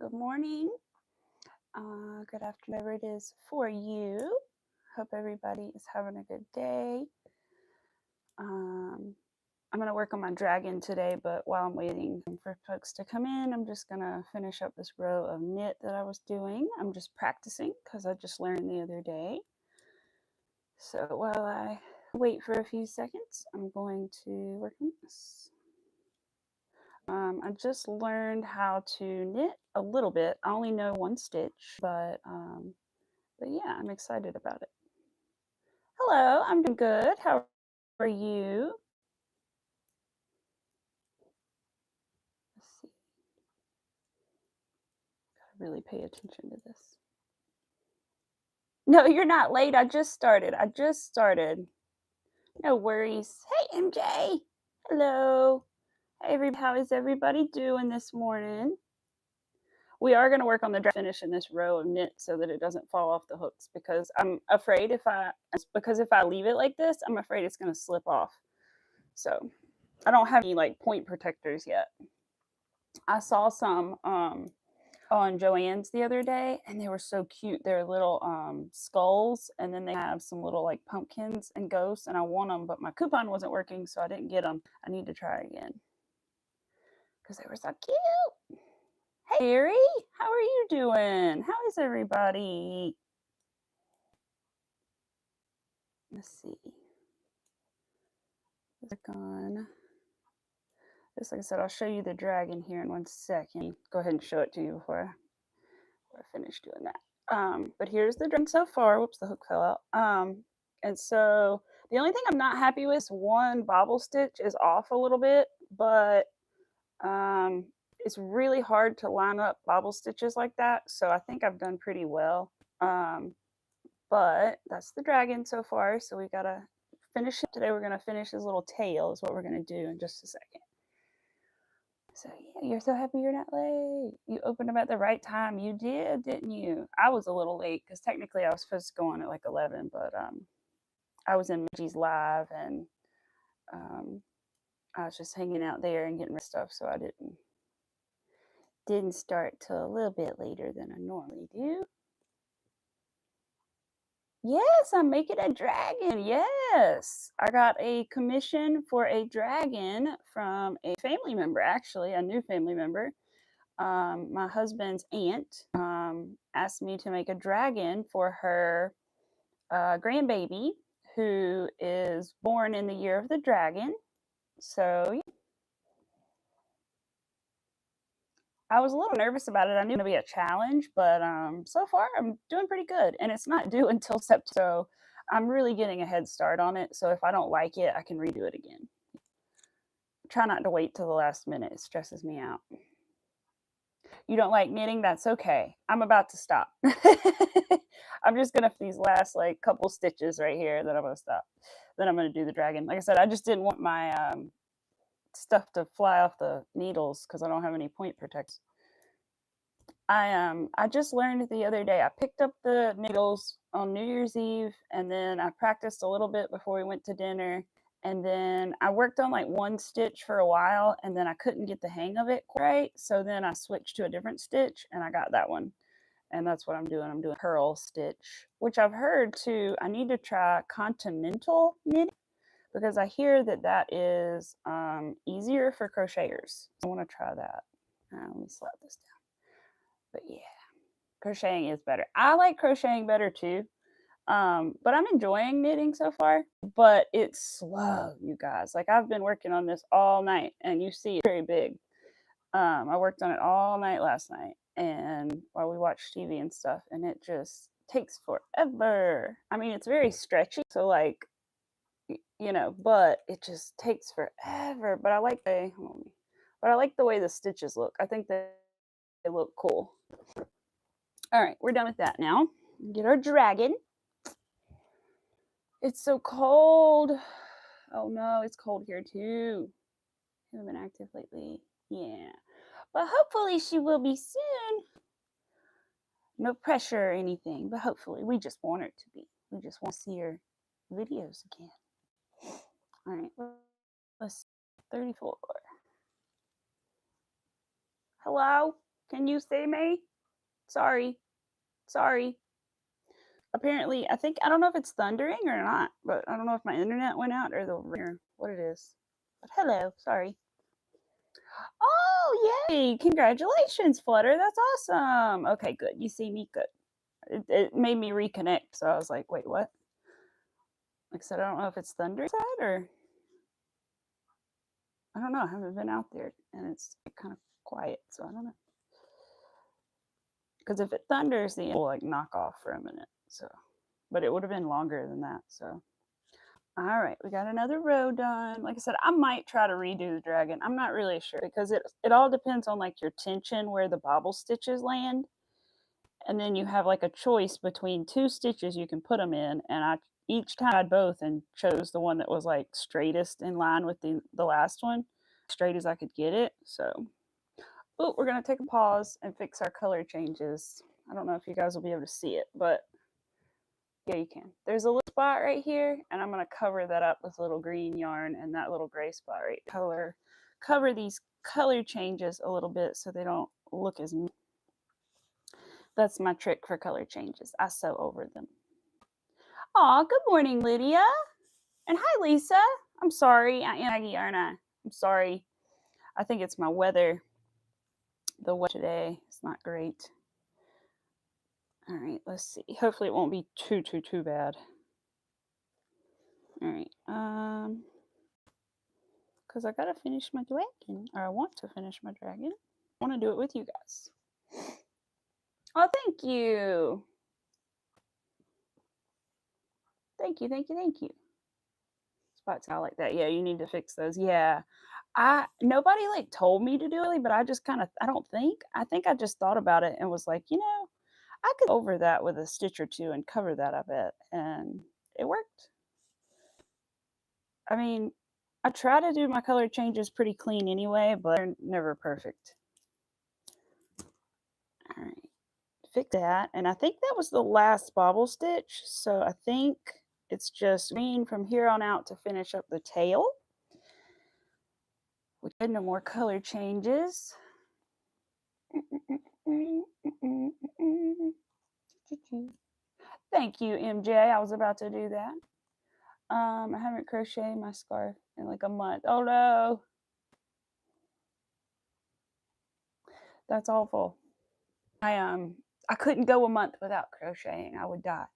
good morning, good afternoon, whatever it is for you. Hope everybody is having a good day. I'm going to work on my dragon today, but while I'm waiting for folks to come in, I'm just going to finish up this row of knit that I was doing. I'm just practicing because I just learned the other day. So while I wait for a few seconds, I'm going to work on this. I just learned how to knit a little bit. I only know one stitch, but yeah, I'm excited about it. Hello, I'm doing good. How are you? Let's see. Gotta really pay attention to this. No, you're not late. I just started. No worries. Hey, MJ. Hello. Hey, how is everybody doing this morning? We are going to work on the finish in this row of knit so that it doesn't fall off the hooks, because I'm afraid if I leave it like this, I'm afraid it's going to slip off. So I don't have any like point protectors yet. I saw some on Joann's the other day, and they were so cute. They're little skulls, and then they have some little like pumpkins and ghosts, and I want them, but my coupon wasn't working, so I didn't get them. I need to try again because they were so cute. Hey, Gary, how are you doing? How is everybody? Let's see. Just like I said, I'll show you the dragon here in 1 second. Go ahead and show it to you before I finish doing that. But here's the dragon so far. Whoops, the hook fell out. And so the only thing I'm not happy with is one bobble stitch is off a little bit, but it's really hard to line up bobble stitches like that. So I think I've done pretty well. But that's the dragon so far. So we gotta finish it today. We're gonna finish his little tail is what we're gonna do in just a second. So yeah, you're so happy you're not late. You opened them at the right time. You did, didn't you? I was a little late because technically I was supposed to go on at like 11, but I was in Michi's live, and I was just hanging out there and getting stuff, so I didn't start till a little bit later than I normally do. Yes, I'm making a dragon. Yes, I got a commission for a dragon from a family member, actually, a new family member. My husband's aunt asked me to make a dragon for her grandbaby, who is born in the year of the dragon. So yeah. I was a little nervous about it. I knew it would be a challenge, but so far I'm doing pretty good, and it's not due until September. So I'm really getting a head start on it. So if I don't like it, I can redo it again. Try not to wait till the last minute. It stresses me out. You don't like knitting? That's okay. I'm about to stop. I'm just gonna these last like couple stitches right here, then I'm gonna stop. Then I'm gonna do the dragon. Like I said, I just didn't want my stuff to fly off the needles because I don't have any point protectors. I just learned the other day. I picked up the needles on New Year's Eve, and then I practiced a little bit before we went to dinner. And then I worked on like one stitch for a while, and then I couldn't get the hang of it right. So then I switched to a different stitch, and I got that one. And that's what I'm doing. I'm doing purl stitch, which I've heard too. I need to try Continental knitting because I hear that is easier for crocheters. I want to try that. Let me slap this down. But yeah, crocheting is better. I like crocheting better too. But I'm enjoying knitting so far, but it's slow, you guys. Like I've been working on this all night, and you see it's very big. I worked on it all night last night, and while we watched TV and stuff, and it just takes forever. I mean, it's very stretchy, so like, but it just takes forever. But I like the way the stitches look. I think that they look cool. All right, we're done with that now. Get our dragon. It's so cold. Oh no, it's cold here too. I haven't been active lately. Yeah. But hopefully she will be soon. No pressure or anything, but hopefully we just want her to be. We just want to see her videos again. All right, let's see. 34. Hello? Can you see me? Sorry. Sorry. Apparently, I don't know if it's thundering or not, but I don't know if my internet went out or what it is. But hello, sorry. Oh, yay! Congratulations, Flutter. That's awesome. Okay, good. You see me? Good. It made me reconnect, so I was like, wait, what? Like I said, I don't know if it's thundering or I don't know. I haven't been out there, and it's kind of quiet, so I don't know. Because if it thunders, the will like knock off for a minute. So, but it would have been longer than that. So, all right, we got another row done. Like I said, I might try to redo the dragon. I'm not really sure because it all depends on like your tension where the bobble stitches land, and then you have like a choice between two stitches you can put them in. And I each time I tried both and chose the one that was like straightest in line with the last one, straight as I could get it. So. Oh, we're going to take a pause and fix our color changes. I don't know if you guys will be able to see it, but yeah, you can. There's a little spot right here, and I'm going to cover that up with a little green yarn and that little gray spot right here. Cover these color changes a little bit so they don't look as... That's my trick for color changes. I sew over them. Aw, good morning, Lydia. And hi, Lisa. I'm sorry. I am Aggie, aren't I? I'm sorry. I think it's my weather. The weather today is not great. All right, let's see. Hopefully it won't be too bad. All right, because I gotta finish my dragon, or I want to finish my dragon. I want to do it with you guys. Oh, thank you. Thank you. Spots out like that. Yeah, you need to fix those. Yeah. Nobody like told me to do it, but I just kind of, I think I just thought about it and was like, you know, I could over that with a stitch or two and cover that, I bet. And it worked. I mean, I try to do my color changes pretty clean anyway, but they're never perfect. All right, fix that. And I think that was the last bobble stitch. So I think it's just green from here on out to finish up the tail. We did no more color changes. Thank you, MJ. I was about to do that. I haven't crocheted my scarf in like a month. Oh no. That's awful. I couldn't go a month without crocheting. I would die.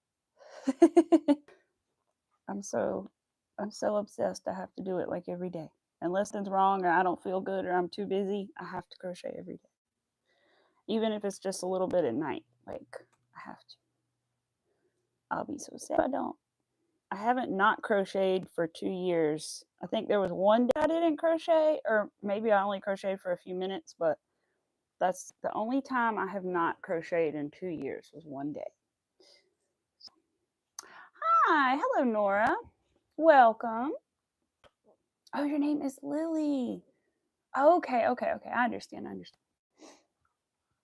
I'm so obsessed. I have to do it like every day. Unless something's wrong or I don't feel good or I'm too busy, I have to crochet every day. Even if it's just a little bit at night, like I have to. I'll be so sad if I don't. I haven't not crocheted for 2 years. I think there was one day I didn't crochet, or maybe I only crocheted for a few minutes, but that's the only time I have not crocheted in 2 years was one day. Hi, hello Nora. Welcome. Oh, your name is Lily. Okay. I understand.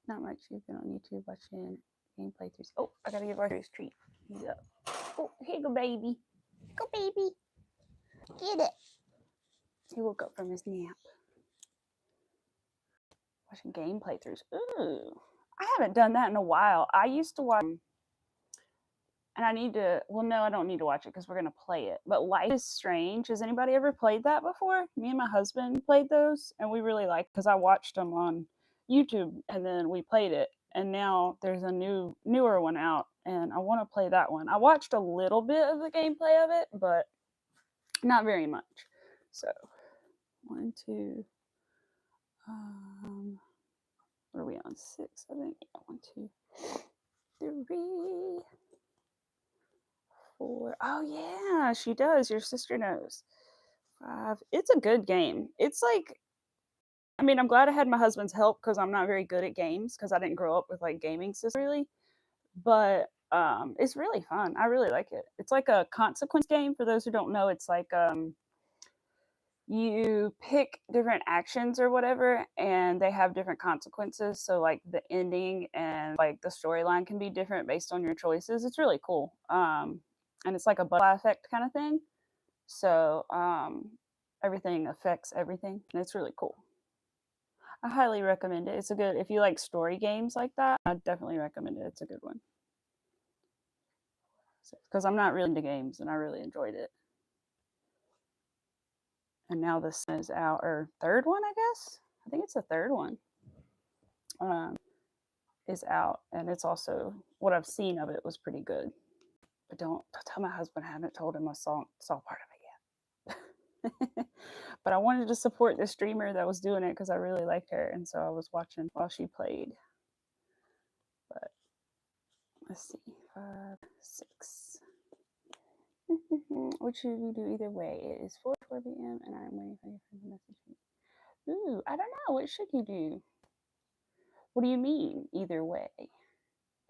Not much. You've been on YouTube watching game playthroughs. Oh, I gotta give Arthur his treat. He's up. Oh, here you go, baby. Go, baby. Get it. He woke up from his nap. Watching game playthroughs. Ooh. I haven't done that in a while. I used to watch, and I need to, well, no, I don't need to watch it because we're going to play it. But Life is Strange. Has anybody ever played that before? Me and my husband played those, and we really liked, because I watched them on YouTube, and then we played it. And now there's a newer one out, and I want to play that one. I watched a little bit of the gameplay of it, but not very much. So, 1, 2, what are we on? 6, I think. 1, 2, 3, 4. Oh yeah, she does. Your sister knows. 5. It's a good game. It's like, I mean, I'm glad I had my husband's help because I'm not very good at games because I didn't grow up with like gaming system really. But it's really fun. I really like it. It's like a consequence game. For those who don't know, it's like you pick different actions or whatever, and they have different consequences. So like the ending and like the storyline can be different based on your choices. It's really cool. And it's like a butterfly effect kind of thing. So everything affects everything, and it's really cool. I highly recommend it. It's a good, if you like story games like that, I definitely recommend it. It's a good one. Because I'm not really into games and I really enjoyed it. And now this is out, or third one, I guess. I think it's the third one. Is out, and it's also, what I've seen of it was pretty good. But don't tell my husband I haven't told him I saw part of it yet. But I wanted to support the streamer that was doing it because I really liked her, and so I was watching while she played. But let's see, 5, 6. What should we do either way? It is 4 p.m. and I'm waiting for your message. Ooh, I don't know. What should you do? What do you mean either way?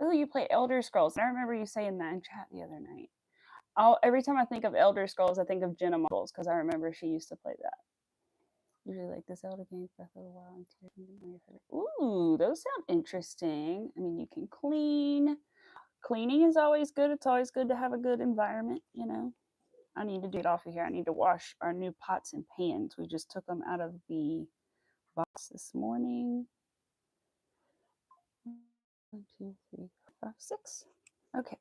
Oh, you play Elder Scrolls. I remember you saying that in chat the other night. Every time I think of Elder Scrolls, I think of Jenna Models because I remember she used to play that. Usually like the Zelda games for a little while. Ooh, those sound interesting. I mean, you can clean. Cleaning is always good. It's always good to have a good environment, you know. I need to get off of here. I need to wash our new pots and pans. We just took them out of the box this morning. 1, 2, 3, 4, 5, 6. Okay,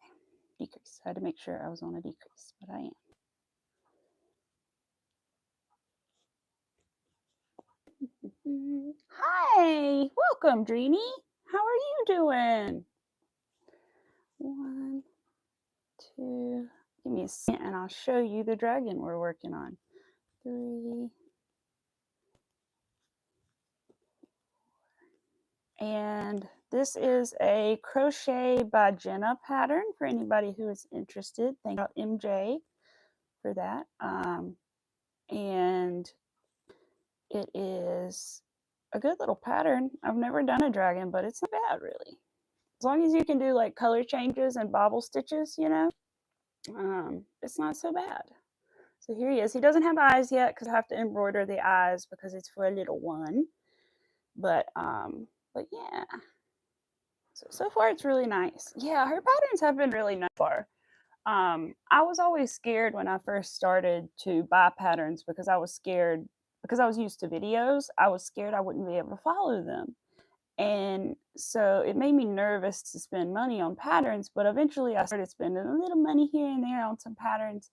decrease. I had to make sure I was on a decrease, but I am. Hi, welcome, Dreamy. How are you doing? 1, 2. Give me a second, and I'll show you the dragon we're working on. 3. And this is a Crochetbygenna pattern for anybody who is interested. Thank you, MJ, for that. And it is a good little pattern. I've never done a dragon, but it's not bad, really. As long as you can do like color changes and bobble stitches, you know, it's not so bad. So here he is. He doesn't have eyes yet because I have to embroider the eyes because it's for a little one. But yeah. So far it's really nice. Yeah, her patterns have been really nice so far. I was always scared when I first started to buy patterns because I was scared, because I was used to videos, I was scared I wouldn't be able to follow them. And so it made me nervous to spend money on patterns, but eventually I started spending a little money here and there on some patterns,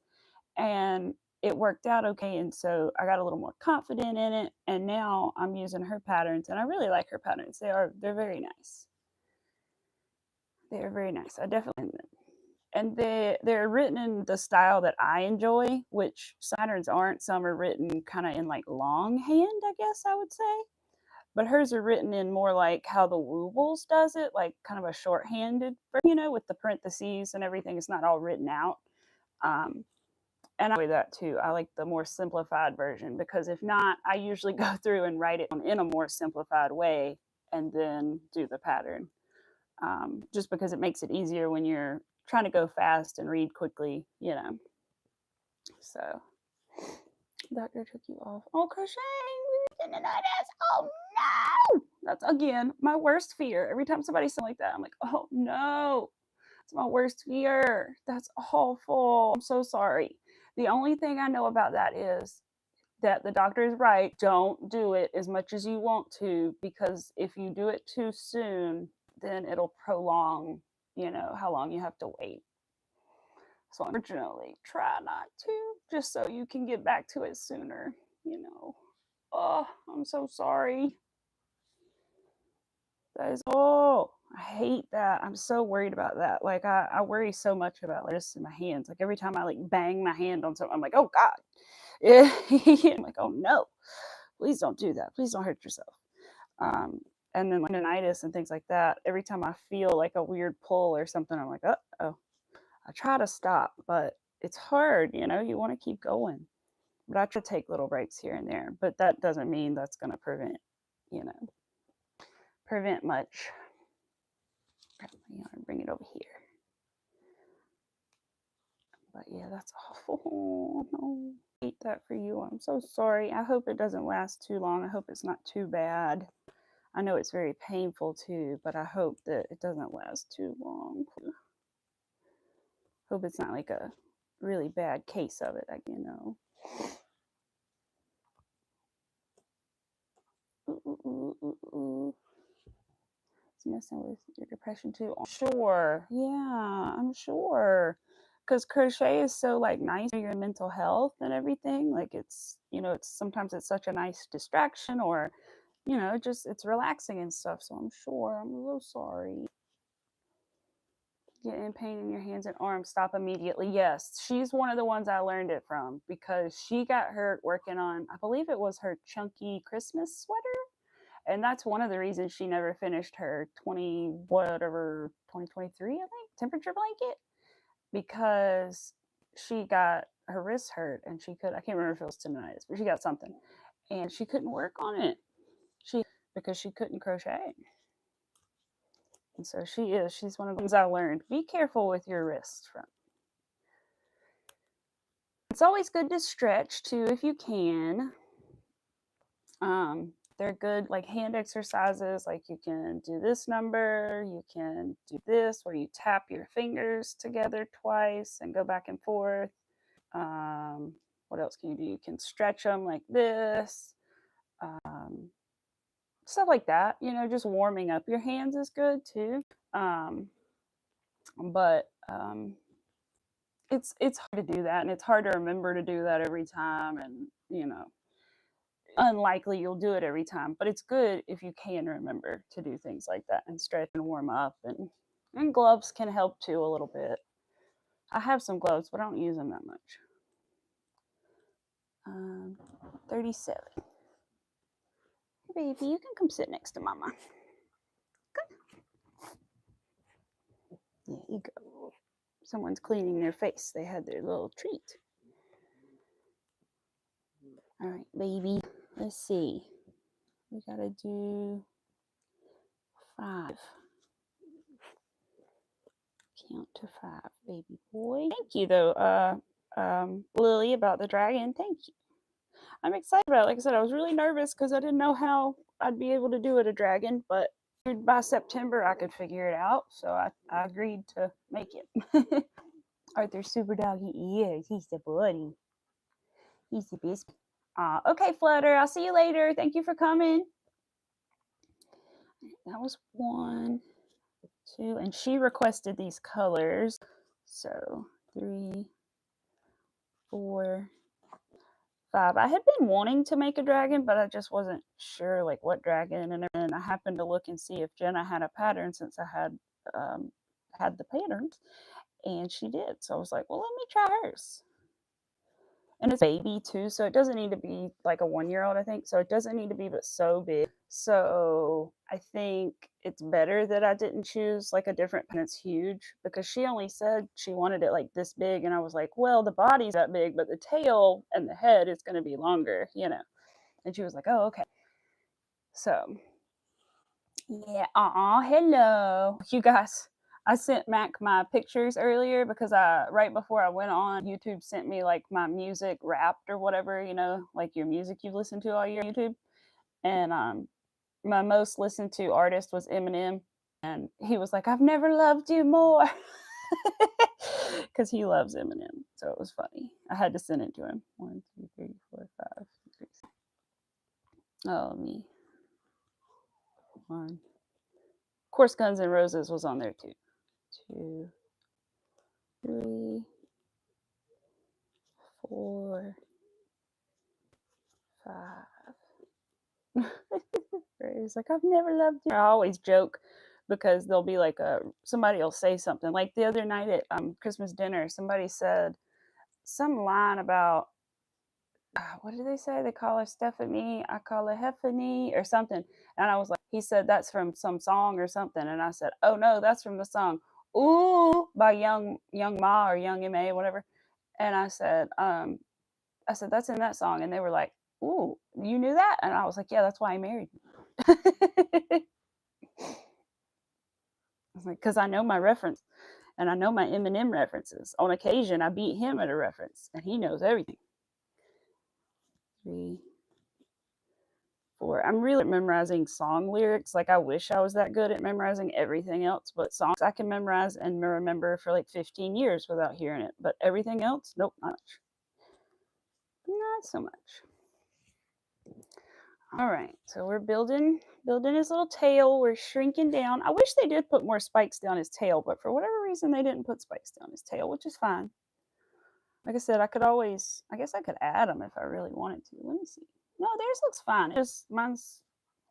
and it worked out okay. And so I got a little more confident in it, and now I'm using her patterns, and I really like her patterns. They're very nice. They're very nice. I definitely, and they're written in the style that I enjoy, which patterns aren't. Some are written kind of in like longhand, I guess I would say. But hers are written in more like how the Woobles does it, like kind of a shorthanded, you know, with the parentheses and everything. It's not all written out. And I enjoy that too. I like the more simplified version because if not, I usually go through and write it in a more simplified way and then do the pattern. Just because it makes it easier when you're trying to go fast and read quickly, you know. So, doctor took you off. Oh, crocheting, tendonitis. Oh no! That's again my worst fear. Every time somebody says like that, I'm like, oh no, it's my worst fear. That's awful. I'm so sorry. The only thing I know about that is that the doctor is right. Don't do it as much as you want to, because if you do it too soon, then it'll prolong, you know, how long you have to wait. So unfortunately, try not to, just so you can get back to it sooner, you know. Oh, I'm so sorry. That is, oh, I hate that. I'm so worried about that. Like I worry so much about like, this in my hands. Like every time I like bang my hand on something, I'm like, oh God. I'm like, oh no, please don't do that. Please don't hurt yourself. And then like tendonitis and things like that. Every time I feel like a weird pull or something, I'm like, oh. I try to stop, but it's hard, you know. You want to keep going. But I try to take little breaks here and there. But that doesn't mean that's going to prevent, you know, prevent much. Bring it over here. But yeah, that's awful. Oh, no. I hate that for you. I'm so sorry. I hope it doesn't last too long. I hope it's not too bad. I know it's very painful too, but I hope that it doesn't last too long. Hope it's not like a really bad case of it, you know. Ooh, ooh, ooh, ooh, ooh. It's messing with your depression too. I'm sure. Yeah, I'm sure. Because crochet is so like nice for your mental health and everything. Like it's, you know, it's sometimes it's such a nice distraction, or, you know, just it's relaxing and stuff. So I'm sure. I'm so sorry. Get in pain in your hands and arms, stop immediately. Yes, she's one of the ones I learned it from, because she got hurt working on, I believe it was her chunky Christmas sweater. And that's one of the reasons she never finished her 2023, I think, temperature blanket, because she got her wrist hurt and she could, I can't remember if it was tendonitis, but she got something and she couldn't work on it. Because she couldn't crochet. And so she's one of the things I learned. Be careful with your wrists from. It's always good to stretch too if you can. They're good like hand exercises, like you can do this number, you can do this where you tap your fingers together twice and go back and forth. What else can you do? You can stretch them like this. Stuff like that, you know, just warming up your hands is good too. But it's hard to do that, and it's hard to remember to do that every time, and you know, unlikely you'll do it every time, but it's good if you can remember to do things like that and stretch and warm up, and gloves can help too a little bit. I have some gloves, but I don't use them that much. 37. Hey, baby, you can come sit next to mama. Come. There you go. Someone's cleaning their face. They had their little treat. All right, baby. Let's see. We gotta do 5. Count to 5, baby boy. Thank you, though, Lily, about the dragon. Thank you. I'm excited about it. Like I said, I was really nervous because I didn't know how I'd be able to do it a dragon, but by September I could figure it out. So I agreed to make it. Arthur's super doggy ears. He's the buddy. He's the best. Okay, Flutter. I'll see you later. Thank you for coming. That was 1, 2, and she requested these colors. So 3, 4, 5. I had been wanting to make a dragon, but I just wasn't sure like what dragon, and then I happened to look and see if Jenna had a pattern, since I had the patterns, and she did. So I was like, well, let me try hers. And it's baby too, so it doesn't need to be like a 1-year-old, I think. So it doesn't need to be but so big. So I think it's better that I didn't choose like a different pen that's huge, because she only said she wanted it like this big, and I was like, well, the body's that big, but the tail and the head is going to be longer, you know. And she was like, oh, okay. So yeah, hello you guys. I sent Mac my pictures earlier because right before I went on, YouTube sent me like my music wrapped or whatever, you know, like your music you've listened to all year on YouTube. And my most listened to artist was Eminem, and he was like, I've never loved you more. Because he loves Eminem. So it was funny. I had to send it to him. 1, 2, 3, 4, 5, 6. Oh, me. 1. Of course, Guns N' Roses was on there too. 2, 3, 4, 5. He's like, I've never loved you. I always joke because there'll be like somebody will say something. Like the other night at Christmas dinner, somebody said some line about, what did they say? They call her Stephanie, I call her Heffany or something. And I was like, he said that's from some song or something. And I said, oh no, that's from the song Ooh by Young Ma or Young M.A. whatever. And I said that's in that song. And they were like, ooh, you knew that? And I was like, yeah, that's why I married me. I was like, because I know my reference, and I know my Eminem references. On occasion, I beat him at a reference, and he knows everything. 3, 4. I'm really memorizing song lyrics. Like, I wish I was that good at memorizing everything else, but songs I can memorize and remember for like 15 years without hearing it. But everything else, nope, not much. Not so much. All right, so we're building his little tail. We're shrinking down. I wish they did put more spikes down his tail, but for whatever reason, they didn't put spikes down his tail, which is fine. Like I said, I guess I could add them if I really wanted to. Let me see. No, theirs looks fine. Just mine's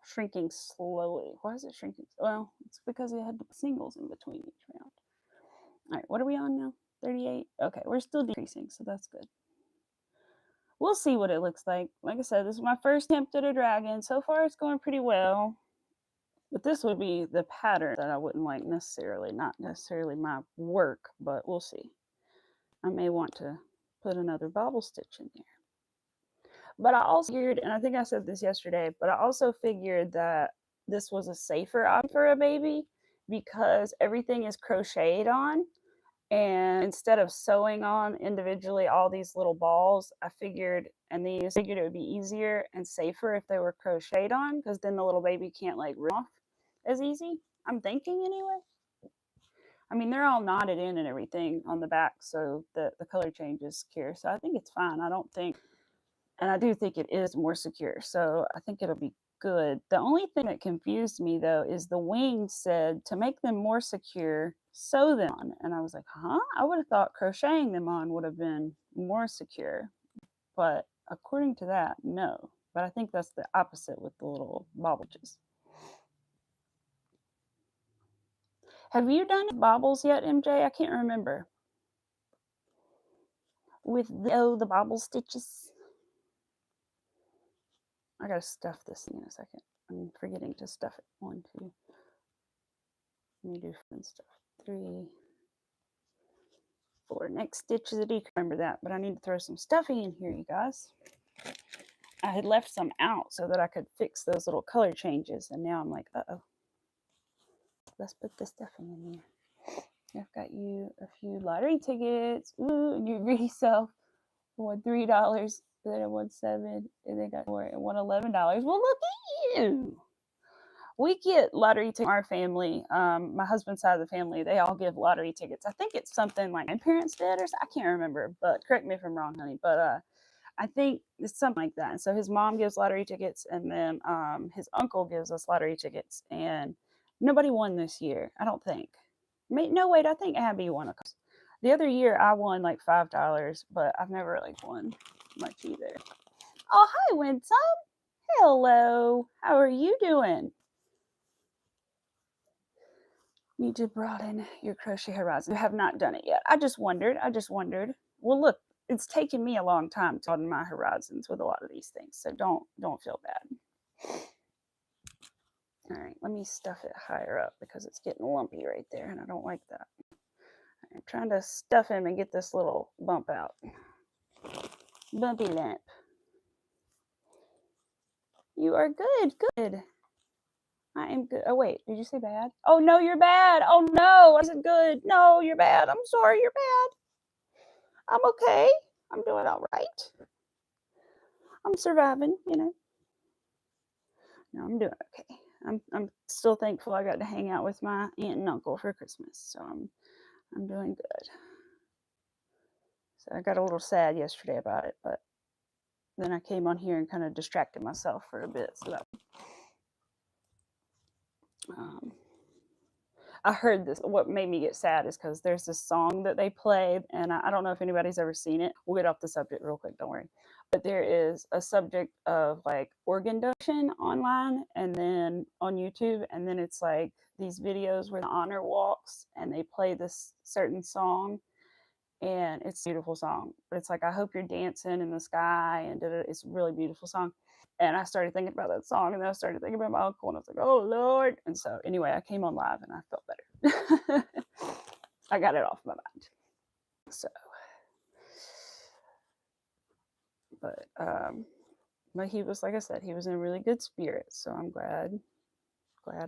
shrinking slowly. Why is it shrinking? Well, it's because it had the singles in between each round. All right, what are we on now? 38? Okay, we're still decreasing, so that's good. We'll see what it looks like. Like I said, this is my first attempt at a dragon. So far, it's going pretty well. But this would be the pattern that I wouldn't like necessarily. Not necessarily my work, but we'll see. I may want to put another bobble stitch in there. But I also figured, and I think I said this yesterday, but I also figured that this was a safer option for a baby because everything is crocheted on. And instead of sewing on individually all these little balls, I figured it would be easier and safer if they were crocheted on, because then the little baby can't like rip off as easy. I'm thinking anyway. I mean, they're all knotted in and everything on the back, so the color change is secure. So I think it's fine. I don't think, and I do think it is more secure. So I think it'll be good. The only thing that confused me though is the wing said to make them more secure, sew them on. And I was like, huh? I would have thought crocheting them on would have been more secure. But according to that, no. But I think that's the opposite with the little bobbles. Have you done bobbles yet, MJ? I can't remember. With the bobble stitches. I gotta stuff this thing in a second. I'm forgetting to stuff it. 1, 2. Let me do fun stuff. 3, 4. Next stitch is a decrease. Remember that, but I need to throw some stuffing in here, you guys. I had left some out so that I could fix those little color changes, and now I'm like, uh-oh. Let's put the stuffing in here. I've got you a few lottery tickets. Ooh, and your greedy self won $3. Then I won $7, and they got more and won $11. Well, look at you. We get lottery tickets in our family. My husband's side of the family, they all give lottery tickets. I think it's something like my parents did, or I can't remember, but correct me if I'm wrong, honey. But I think it's something like that. And so his mom gives lottery tickets, and then his uncle gives us lottery tickets. And nobody won this year, I don't think. No, wait, I think Abby won. The other year I won like $5, but I've never like won much either. Oh, hi, Winsome. Hello. How are you doing? Need to broaden your crochet horizon. You have not done it yet. I just wondered. Well, look, it's taken me a long time to broaden my horizons with a lot of these things, so don't feel bad. All right, let me stuff it higher up because it's getting lumpy right there, and I don't like that. I'm trying to stuff him and get this little bump out. Bumpy lump. You are good, good. I am good. Oh, wait, did you say bad? Oh, no, you're bad. Oh, no, I said good. No, you're bad. I'm sorry, you're bad. I'm okay. I'm doing all right. I'm surviving, you know. No, I'm doing okay. I'm still thankful I got to hang out with my aunt and uncle for Christmas, so I'm doing good. So I got a little sad yesterday about it, but then I came on here and kind of distracted myself for a bit. So that I heard this. What made me get sad is because there's this song that they played, and I don't know if anybody's ever seen it. We'll get off the subject real quick, don't worry. But there is a subject of like organ donation online and then on YouTube, and then it's like these videos where the honor walks and they play this certain song, and it's a beautiful song. But it's like, I hope you're dancing in the sky, and it's a really beautiful song. And I started thinking about that song, and then I started thinking about my uncle, and I was like, oh, Lord. And so anyway, I came on live, and I felt better. I got it off my mind. So, but he was, like I said, he was in a really good spirit, so I'm glad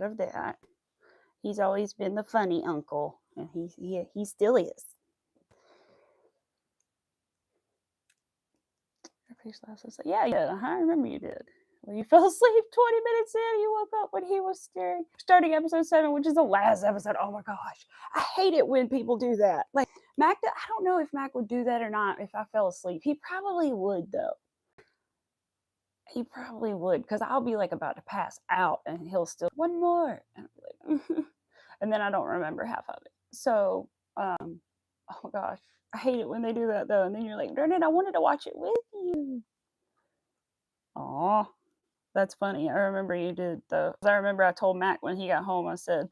of that. He's always been the funny uncle, and he still is. Yeah, I remember you did. Well, you fell asleep 20 minutes in. You woke up when he was starting episode 7, which is the last episode. Oh my gosh, I hate it when people do that. Like Mac, I don't know if Mac would do that or not if I fell asleep. He probably would though. He probably would, because I'll be like about to pass out and he'll still, one more. And I'll be like, and then I don't remember half of it. So, oh my gosh, I hate it when they do that though. And then you're like, darn it, I wanted to watch it with you. Aw, that's funny. I remember you did though. I remember I told Mac when he got home, I said,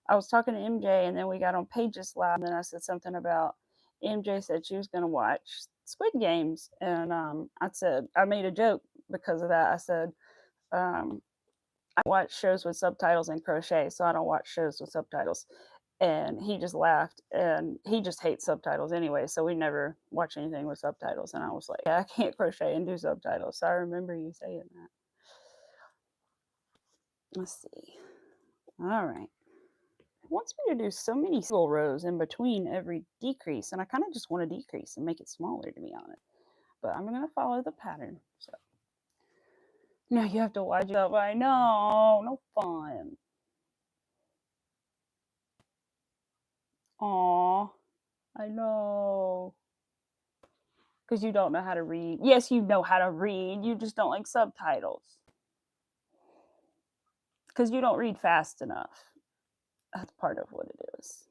I was talking to MJ and then we got on Pages Live and then I said something about MJ said she was going to watch Squid Games. And I said, I made a joke because of that. I said, I watch shows with subtitles and crochet, so I don't watch shows with subtitles. And he just laughed, and he just hates subtitles anyway, so we never watch anything with subtitles. And I was like, yeah, I can't crochet and do subtitles. So I remember you saying that. Let's see. All right. It wants me to do so many single rows in between every decrease, and I kind of just want to decrease and make it smaller, to be honest. But I'm going to follow the pattern. So now you have to watch it up. I know, no fun. Aw, I know. Because you don't know how to read. Yes, you know how to read. You just don't like subtitles. Because you don't read fast enough. That's part of what it is.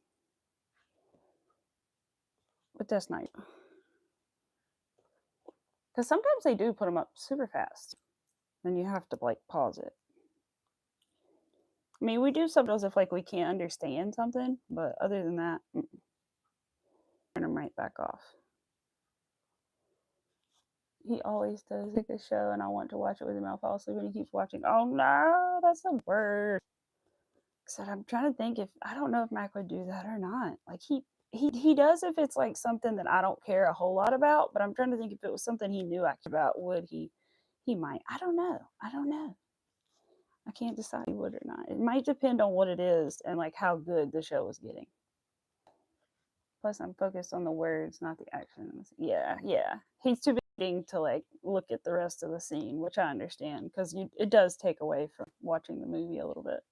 But that's not. Because sometimes they do put them up super fast. And you have to like pause it. I mean, we do subtitles if like we can't understand something. But other than that, turn them right back off. He always does like a show and I want to watch it with him. I'll fall asleep and he keeps watching. Oh no, that's the worst. So I'm trying to think if, I don't know if Mac would do that or not. Like he does if it's like something that I don't care a whole lot about, but I'm trying to think if it was something he knew I cared about, would he might. I don't know. I can't decide if he would or not. It might depend on what it is and like how good the show is getting. Plus I'm focused on the words, not the actions. Yeah. He's too busy to like look at the rest of the scene, which I understand because it does take away from watching the movie a little bit.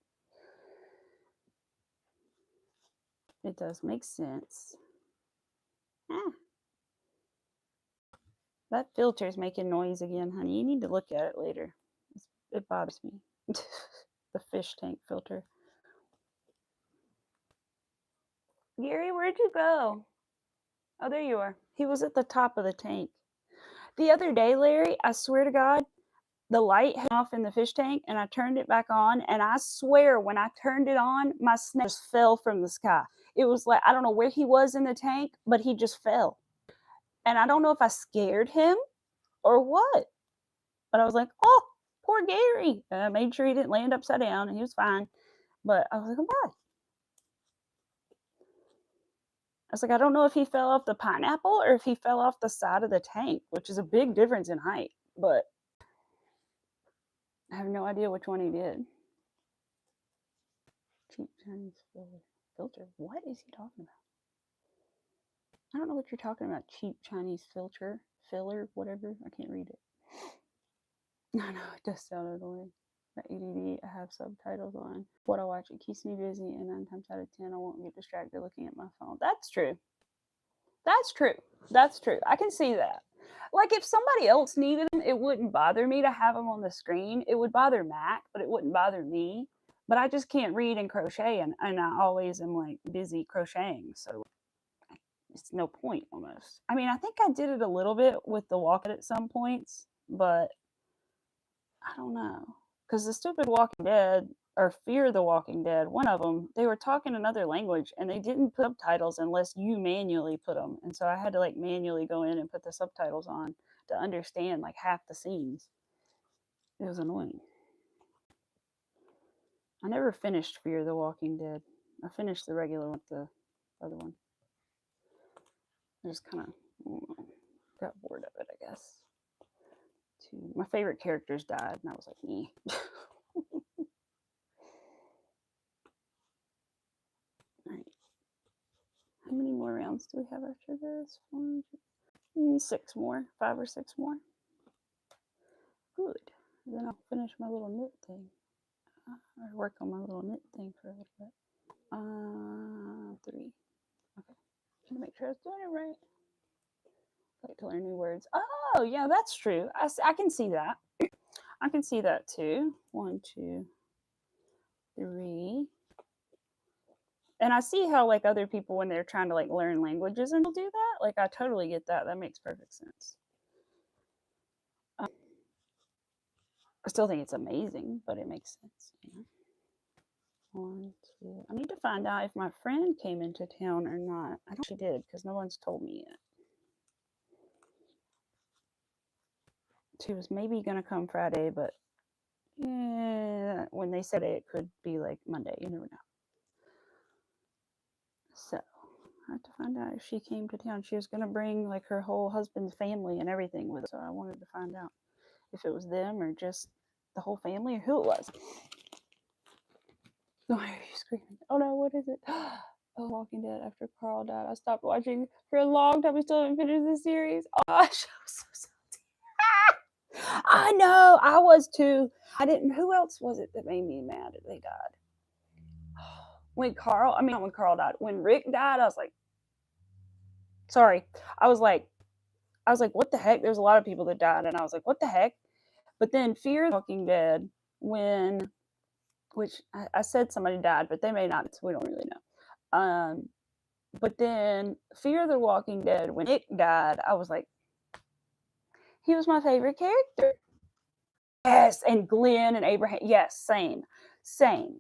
It does make sense. That filter is making noise again, honey. You need to look at it later. It bothers me. The fish tank filter. Gary, where'd you go? Oh, there you are. He was at the top of the tank. The other day, Larry, I swear to God, the light went off in the fish tank and I turned it back on. And I swear, when I turned it on, my snake just fell from the sky. It was like, I don't know where he was in the tank, but he just fell. And I don't know if I scared him or what. But I was like, oh, poor Gary. And I made sure he didn't land upside down and he was fine. But I was like, why? I was like, I don't know if he fell off the pineapple or if he fell off the side of the tank, which is a big difference in height. But I have no idea which one he did. Cheap Chinese filter. What is he talking about? I don't know what you're talking about. Cheap Chinese filter, filler, whatever. I can't read it. No, it does sound annoying. The ADD, I have subtitles on. What I watch, it keeps me busy, and 9 times out of 10, I won't get distracted looking at my phone. That's true. I can see that. Like, if somebody else needed them, it wouldn't bother me to have them on the screen. It would bother Mac, but it wouldn't bother me. But I just can't read and crochet, and I always am, like, busy crocheting, so it's no point, almost. I mean, I think I did it a little bit with the Walk It at some points, but I don't know. Because the stupid Walking Dead, or Fear the Walking Dead, one of them, they were talking another language, and they didn't put subtitles unless you manually put them. And so I had to, like, manually go in and put the subtitles on to understand, like, half the scenes. It was annoying. I never finished Fear the Walking Dead. I finished the regular one, the other one. I just kind of got bored of it, I guess. My favorite characters died, and I was like, me. Alright. How many more rounds do we have after this? 6 more. 5 or 6 more. Good. Then I'll finish my little knit thing. Or work on my little knit thing for a little bit. 3. Okay. Trying to make sure I was doing it right. I like to learn new words. Oh, yeah, that's true. I can see that. I can see that too. 1, 2, 3. And I see how like other people when they're trying to like learn languages and they'll do that. Like I totally get that. That makes perfect sense. I still think it's amazing, but it makes sense. You know? 1, 2. I need to find out if my friend came into town or not. I don't think she did because no one's told me yet. She was maybe gonna come Friday, but yeah, when they said it could be like Monday. You never know. So I have to find out if she came to town. She was gonna bring like her whole husband's family and everything with her. So I wanted to find out if it was them or just the whole family or who it was. Why are you screaming? Oh no, what is it? Oh, Walking Dead after Carl died. I stopped watching for a long time. We still haven't finished the series. Oh, gosh, I was so salty. I know, I was too. I didn't. Who else was it that made me mad that they died? When Carl, I mean, not when Carl died. When Rick died, I was like, sorry. I was like, what the heck? There's a lot of people that died, and I was like, what the heck? But then Fear the Walking Dead, which I said somebody died, but they may not, so we don't really know. But then Fear the Walking Dead, when Nick died, I was like, he was my favorite character. Yes, and Glenn and Abraham. Yes, same.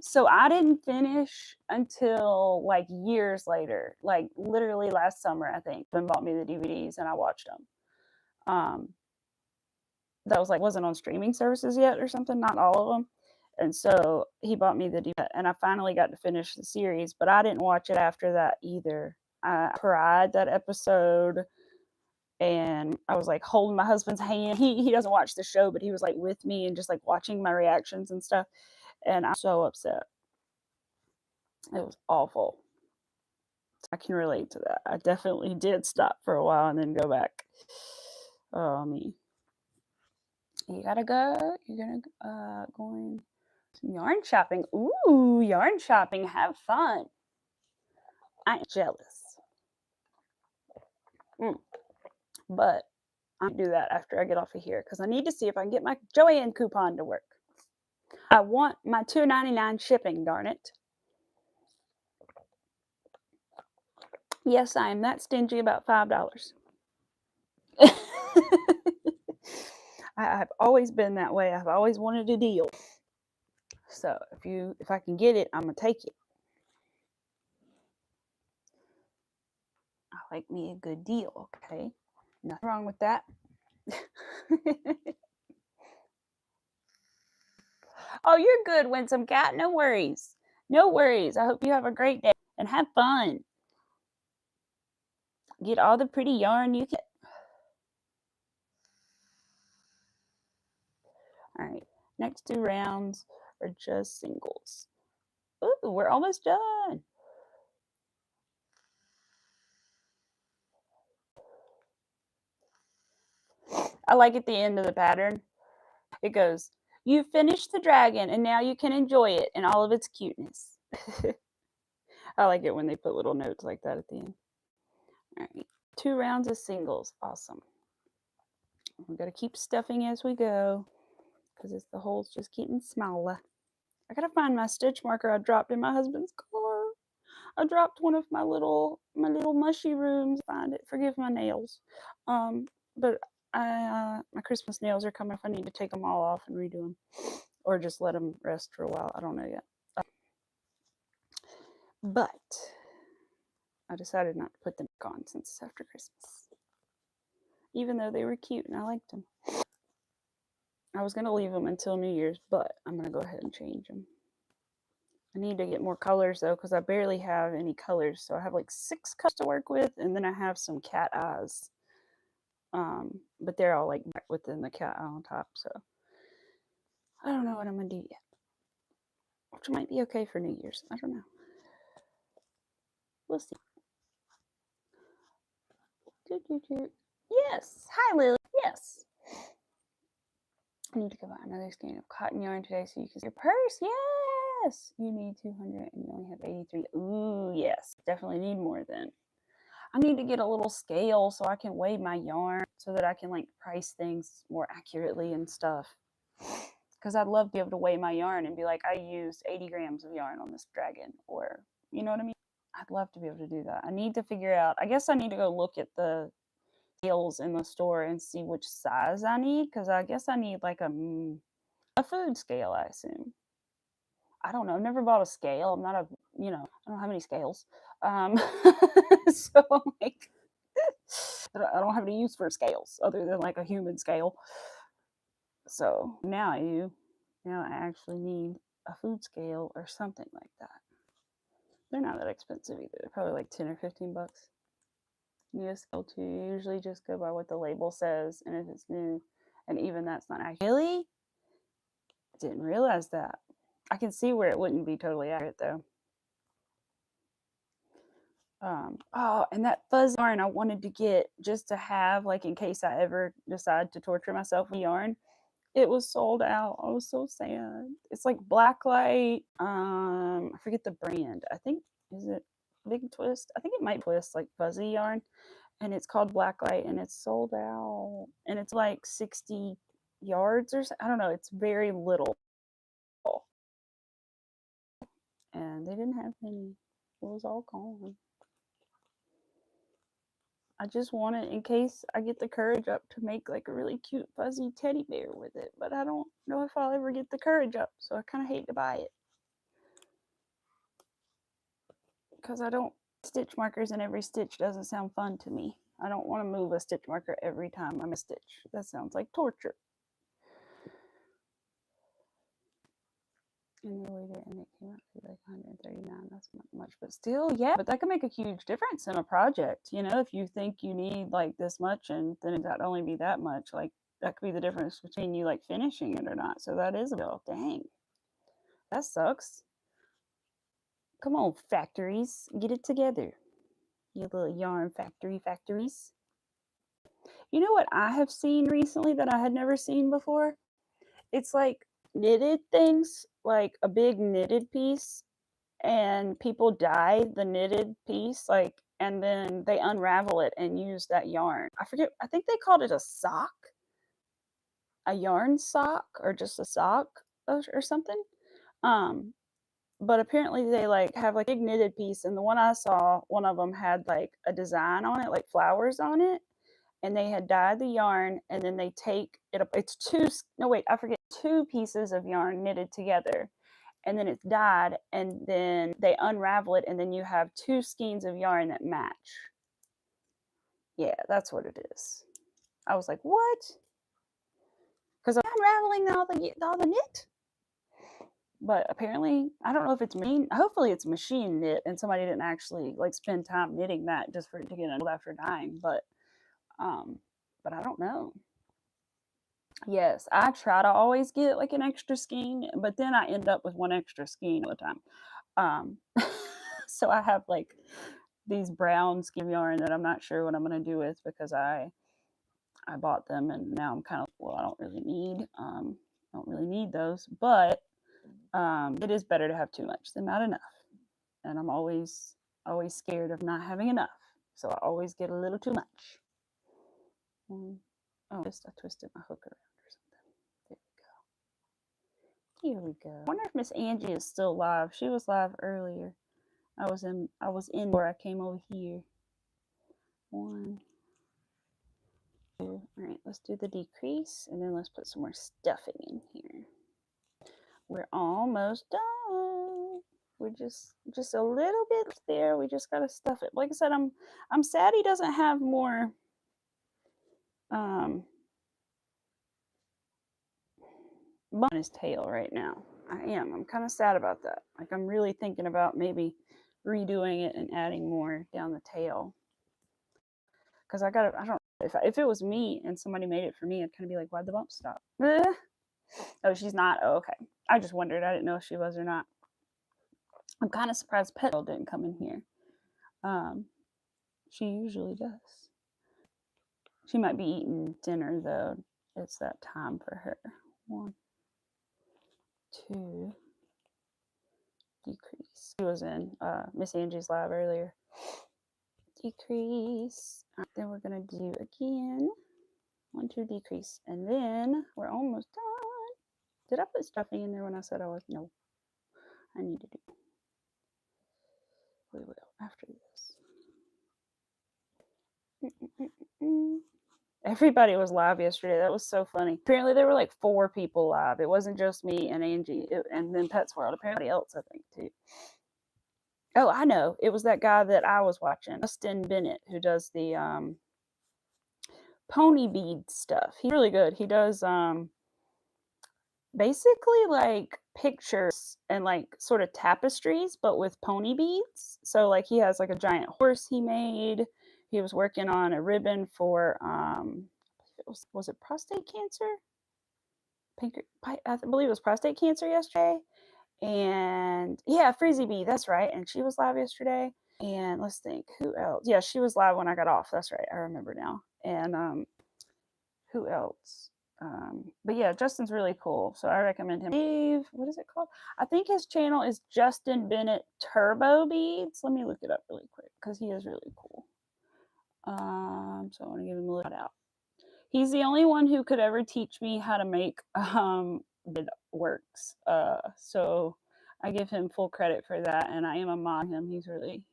So I didn't finish until like years later, like literally last summer, I think. Ben bought me the DVDs and I watched them. That was like wasn't on streaming services yet or something, not all of them. And so he bought me the DVD, and I finally got to finish the series, but I didn't watch it after that either. I cried that episode, and I was like holding my husband's hand. He doesn't watch the show, but he was like with me and just like watching my reactions and stuff. And I'm so upset. It was awful. I can relate to that. I definitely did stop for a while and then go back. Oh, me. You gotta go. You're gonna going yarn shopping. Ooh, yarn shopping. Have fun. I'm jealous. But I'll do that after I get off of here because I need to see if I can get my Joanne coupon to work. I want my $2.99 shipping, darn it. Yes, I am that stingy about $5. I've always been that way. I've always wanted a deal. So if I can get it, I'm gonna take it. I like me a good deal, okay? Nothing wrong with that. Oh, you're good, Winsome Cat. No worries. No worries. I hope you have a great day and have fun. Get all the pretty yarn you can. All right. Next 2 rounds are just singles. Ooh, we're almost done. I like at the end of the pattern, it goes, "You finished the dragon and now you can enjoy it in all of its cuteness." I like it when they put little notes like that at the end. All right, 2 rounds of singles. Awesome. We're going to keep stuffing as we go because the hole's just getting smaller. I got to find my stitch marker I dropped in my husband's car. I dropped one of my little mushy rooms. Find it. Forgive my nails. But my Christmas nails are coming off. I need to take them all off and redo them, or just let them rest for a while. I don't know yet. But I decided not to put them back on since it's after Christmas, even though they were cute and I liked them. I was gonna leave them until New Year's, but I'm gonna go ahead and change them. I need to get more colors though, because I barely have any colors. So I have like 6 colors to work with, and then I have some cat eyes. But they're all like back within the cat eye on top. So I don't know what I'm gonna do yet. Which might be okay for New Year's. I don't know. We'll see. Yes. Hi, Lily. Yes. I need to go buy another skein of cotton yarn today so you can see your purse. Yes. You need 200 and you only have 83. Ooh, yes. Definitely need more then. I need to get a little scale so I can weigh my yarn so that I can like price things more accurately and stuff. because I'd love to be able to weigh my yarn and be like, I used 80 grams of yarn on this dragon, or you know what I mean? I'd love to be able to do that. I need to figure out, I guess I need to go look at the scales in the store and see which size I need, because I guess I need like a food scale, I assume. I don't know. I've never bought a scale. I'm not a, I don't have any scales. So like, I don't have any use for scales other than like a human scale. So now I actually need a food scale or something like that. They're not that expensive either. They're probably like 10 or 15 bucks. You usually just go by what the label says, and if it's new, and even that's not accurate. Really? I didn't realize that. I can see where it wouldn't be totally accurate though. Oh, and that fuzzy yarn I wanted to get just to have, like, in case I ever decide to torture myself with yarn. It was sold out. I was so sad. It's like Blacklight. I forget the brand. I think, is it Big Twist? I think it might Twist, like fuzzy yarn, and it's called Blacklight, and it's sold out. And it's like 60 yards or so. I don't know. It's very little, and they didn't have any. It was all gone. I just want it in case I get the courage up to make like a really cute fuzzy teddy bear with it, but I don't know if I'll ever get the courage up, so I kind of hate to buy it. Because I don't, stitch markers in every stitch doesn't sound fun to me. I don't want to move a stitch marker every time I'm a stitch. That sounds like torture. And they weighed it and it came out to be like 139. That's not much, but still, yeah, but that can make a huge difference in a project. You know, if you think you need like this much and then it would only be that much, like that could be the difference between you like finishing it or not. So that is a bill. Dang. That sucks. Come on, factories, get it together. You little yarn factories. You know what I have seen recently that I had never seen before? It's like knitted things, like a big knitted piece, and people dye the knitted piece, like, and then they unravel it and use that yarn. I forget, I think they called it a sock, a yarn sock, or just a sock or something. But apparently they like have like a big knitted piece, and the one I saw, one of them had like a design on it, like flowers on it, and they had dyed the yarn, and then they take it up. It's two pieces of yarn knitted together, and then it's dyed, and then they unravel it, and then you have two skeins of yarn that match. Yeah, that's what it is. I was like, what? Because I'm unraveling all the knit. But apparently, I don't know if it's machine. Hopefully, it's machine knit, and somebody didn't actually like spend time knitting that just for it to get unrolled after dyeing. But I don't know. Yes, I try to always get like an extra skein, but then I end up with one extra skein all the time. So I have like these brown skein yarn that I'm not sure what I'm gonna do with, because I bought them and now I'm kind of, well, I don't really need those, but it is better to have too much than not enough. And I'm always scared of not having enough, so I always get a little too much. Oh, I twisted my hook around or something. Here we go. I wonder if Miss Angie is still live. She was live earlier. I was in where I came over here. 1, 2. All right, let's do the decrease, and then let's put some more stuffing in here. We're almost done. We're just a little bit there. We just gotta stuff it. Like I said, I'm sad he doesn't have more on his tail right now. I'm kind of sad about that. Like, I'm really thinking about maybe redoing it and adding more down the tail. Because I don't know, if it was me and somebody made it for me, I'd kind of be like, why'd the bump stop? Oh, she's not. Oh, okay. I just wondered. I didn't know if she was or not. I'm kind of surprised Petal didn't come in here. She usually does. She might be eating dinner though. It's that time for her. 1, 2. Decrease. She was in Miss Angie's lab earlier. Decrease. Then we're gonna do again. 1, 2, decrease, and then we're almost done. Did I put stuffing in there when I said I was? No. I need to do. We will after this. Everybody was live yesterday. That was so funny. Apparently there were like 4 people live. It wasn't just me and Angie and then Pets World. Apparently else, I think, too. Oh, I know. It was that guy that I was watching, Justin Bennett, who does the pony bead stuff. He's really good. He does basically like pictures and like sort of tapestries, but with pony beads. So like he has like a giant horse he made. He was working on a ribbon for was it prostate cancer? I believe it was prostate cancer yesterday. And yeah, Freezy Bee, that's right. And she was live yesterday. And let's think, who else? Yeah, she was live when I got off. That's right. I remember now. And who else? But yeah, Justin's really cool. So I recommend him. Dave, what is it called? I think his channel is Justin Bennett Turbo Beads. Let me look it up really quick because he is really cool. So I want to give him a little shout out. He's the only one who could ever teach me how to make Beadworks. So I give him full credit for that, and I am a mod him. He's really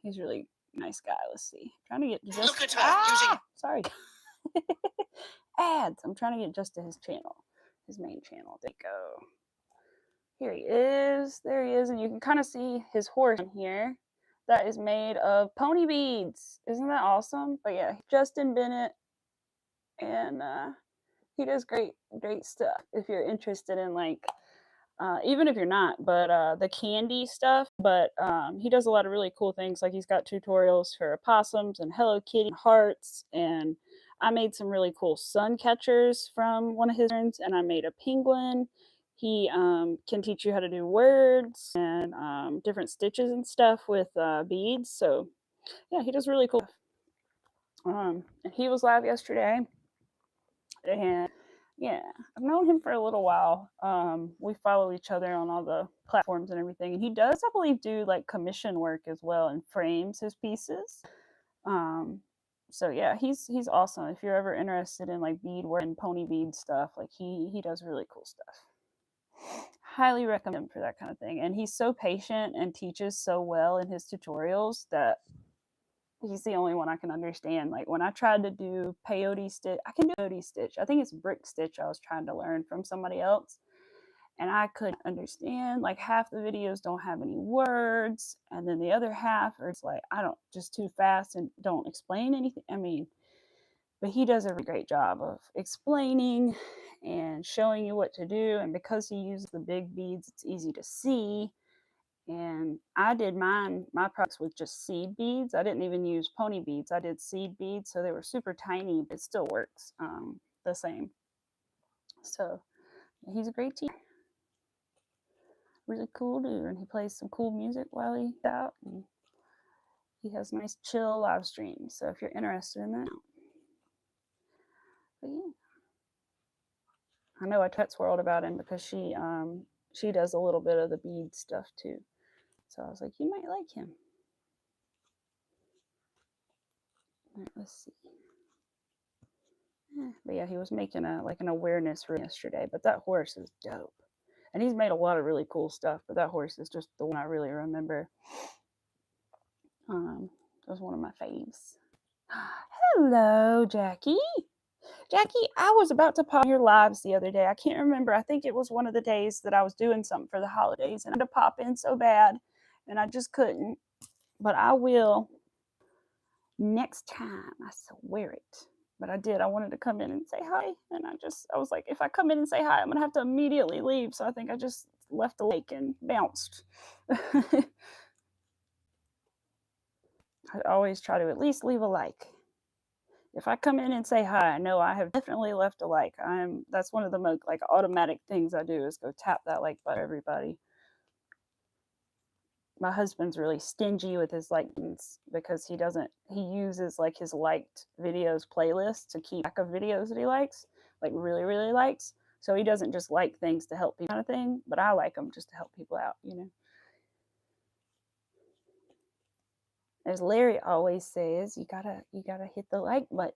nice guy. Let's see. I'm trying to get just look at her using sorry. Ads. I'm trying to get just to his channel, his main channel. There you go. Here he is. There he is, and you can kind of see his horse in here. That is made of pony beads. Isn't that awesome? But yeah, Justin Bennett. And he does great stuff if you're interested in like even if you're not, but the candy stuff. But he does a lot of really cool things. Like he's got tutorials for opossums and Hello Kitty hearts, and I made some really cool sun catchers from one of his turns, and I made a penguin. He can teach you how to do words and different stitches and stuff with beads. So yeah, he does really cool stuff. And he was live yesterday. And yeah, I've known him for a little while. We follow each other on all the platforms and everything. And he does, I believe, do like commission work as well and frames his pieces. So yeah, he's awesome. If you're ever interested in like beadwork and pony bead stuff, like he does really cool stuff. Highly recommend him for that kind of thing. And he's so patient and teaches so well in his tutorials that he's the only one I can understand. Like when I tried to do peyote stitch, I can do peyote stitch. I think it's brick stitch I was trying to learn from somebody else. And I couldn't understand. Like half the videos don't have any words. And then the other half are just like, just too fast and don't explain anything. I mean, but he does a really great job of explaining and showing you what to do. And because he uses the big beads, it's easy to see. And I did my products with just seed beads. I didn't even use pony beads. I did seed beads, so they were super tiny, but it still works the same. So he's a great teacher. Really cool dude, and he plays some cool music while he's out. And he has nice chill live streams. So if you're interested in that, but yeah, I know I Pets World about him because she does a little bit of the bead stuff too. So I was like, you might like him. All right, let's see. But yeah, he was making an awareness room yesterday. But that horse is dope, and he's made a lot of really cool stuff. But that horse is just the one I really remember. It was one of my faves. Hello, Jackie. Jackie, I was about to pop in your lives the other day. I can't remember. I think it was one of the days that I was doing something for the holidays, and I had to pop in so bad, and I just couldn't. But I will next time. I swear it. But I did. I wanted to come in and say hi. And I was like, if I come in and say hi, I'm going to have to immediately leave. So I think I just left the lake and bounced. I always try to at least leave a like. If I come in and say hi, I know I have definitely left a like. That's one of the most like automatic things I do is go tap that like button, everybody. My husband's really stingy with his likes because he uses like his liked videos playlist to keep track of videos that he likes, like really, really likes. So he doesn't just like things to help people kind of thing, but I like them just to help people out, you know. As Larry always says, you gotta hit the like button.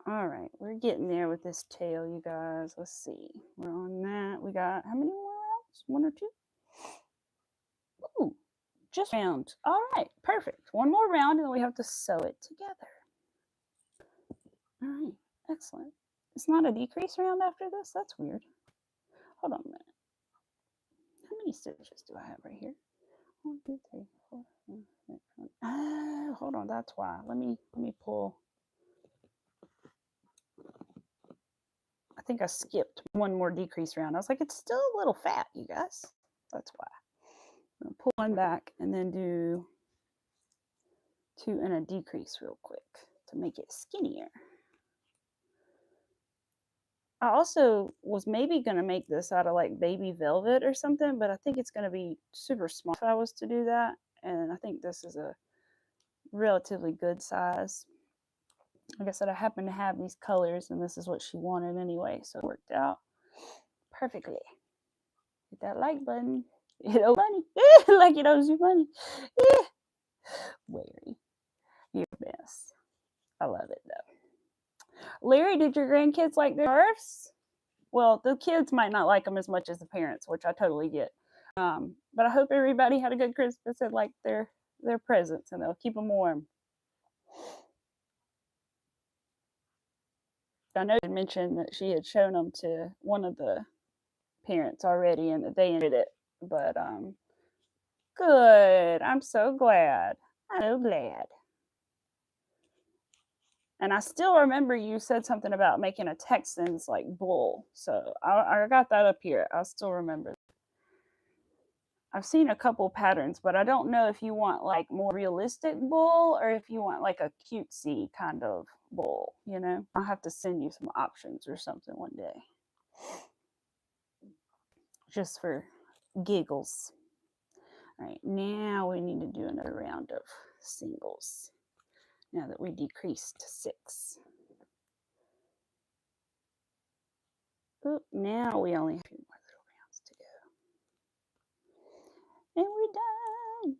All right, we're getting there with this tail, you guys. Let's see. We're on that. We got how many more rounds? 1 or 2? Ooh, just round. All right, perfect. One more round and then we have to sew it together. All right, excellent. It's not a decrease round after this? That's weird. Hold on a minute. How many stitches do I have right here? 1, 2, 3, 4, 5, 6, 7. Ah, hold on, that's why. Let me pull. I think I skipped one more decrease round. I was like, it's still a little fat, you guys. That's why. I'm gonna pull one back and then do 2 and a decrease real quick to make it skinnier. I also was maybe going to make this out of like baby velvet or something, but I think it's going to be super small if I was to do that. And I think this is a relatively good size. Like I said, I happen to have these colors and this is what she wanted anyway, so it worked out perfectly. Hit that like button. It owes money. Like it owes you money. Wary. You're a mess. I love it though. Larry, did your grandkids like their scarves? Well, the kids might not like them as much as the parents, which I totally get. But I hope everybody had a good Christmas and liked their presents, and they'll keep them warm. I know you mentioned that she had shown them to one of the parents already and that they ended it. But good. I'm so glad. I'm so glad. And I still remember you said something about making a Texans like bull. So I got that up here. I still remember. I've seen a couple patterns, but I don't know if you want like more realistic bull or if you want like a cutesy kind of bull, you know? I'll have to send you some options or something one day. Just for giggles. All right, now we need to do another round of singles. Now that we decreased to 6. Oop, now we only have a few more little rounds to go. And we're done.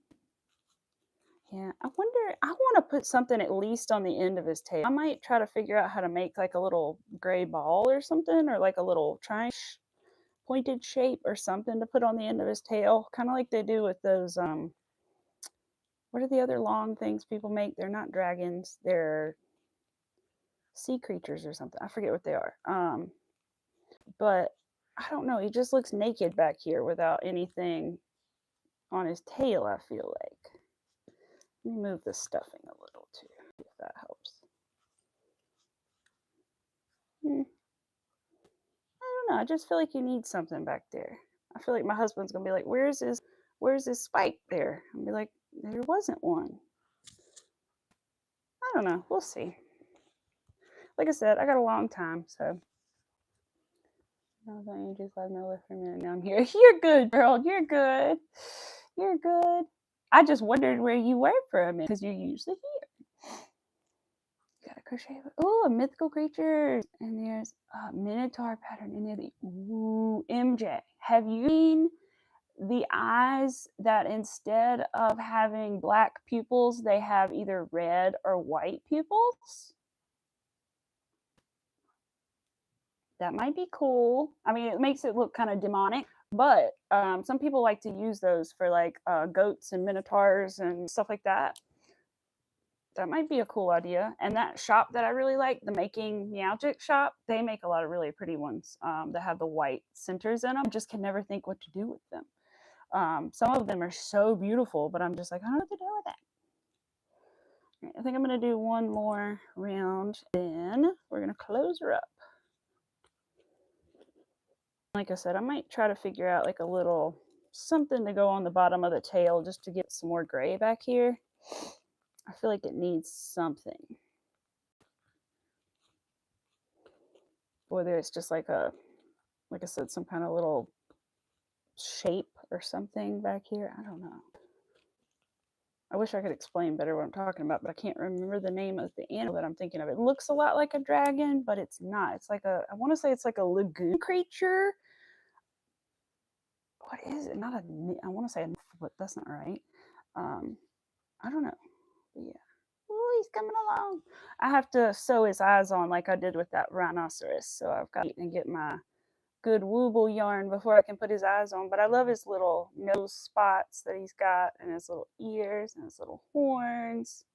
Yeah, I wonder, I want to put something at least on the end of his tail. I might try to figure out how to make like a little gray ball or something, or like a little triangle pointed shape or something to put on the end of his tail, kind of like they do with those, what are the other long things people make? They're not dragons, they're sea creatures or something. I forget what they are. But I don't know, he just looks naked back here without anything on his tail, I feel like. Let me move the stuffing a little too, if that helps. I don't know, I just feel like you need something back there. I feel like my husband's gonna be like, where's his spike there? I'll be like, there wasn't one. I don't know, we'll see. Like I said, I got a long time, so. No, don't you just let me live for a minute? Now I'm here. You're good, girl. You're good. You're good. I just wondered where you were for a minute because you're usually here. You got a crochet. Oh, a mythical creature. And there's a minotaur pattern in there. Ooh, MJ. Have you seen the eyes that instead of having black pupils, they have either red or white pupils? That might be cool. I mean, it makes it look kind of demonic, but some people like to use those for like goats and minotaurs and stuff like that. That might be a cool idea. And that shop that I really like, the Making Meowgic shop, they make a lot of really pretty ones that have the white centers in them. I just can never think what to do with them. Some of them are so beautiful, but I'm just like, I don't know what to do with that. Right, I think I'm going to do one more round, then we're going to close her up. Like I said, I might try to figure out like a little something to go on the bottom of the tail just to get some more gray back here. I feel like it needs something. Whether it's just like a, like I said, some kind of little shape or something back here. I don't know. I wish I could explain better what I'm talking about, but I can't remember the name of the animal that I'm thinking of. It looks a lot like a dragon, but it's not. It's like a, I want to say it's like a lagoon creature. What is it? Not a, I want to say, but that's not right. I don't know. But yeah. Oh, he's coming along. I have to sew his eyes on like I did with that rhinoceros. So I've got to get my good wooble yarn before I can put his eyes on. But I love his little nose spots that he's got, and his little ears and his little horns.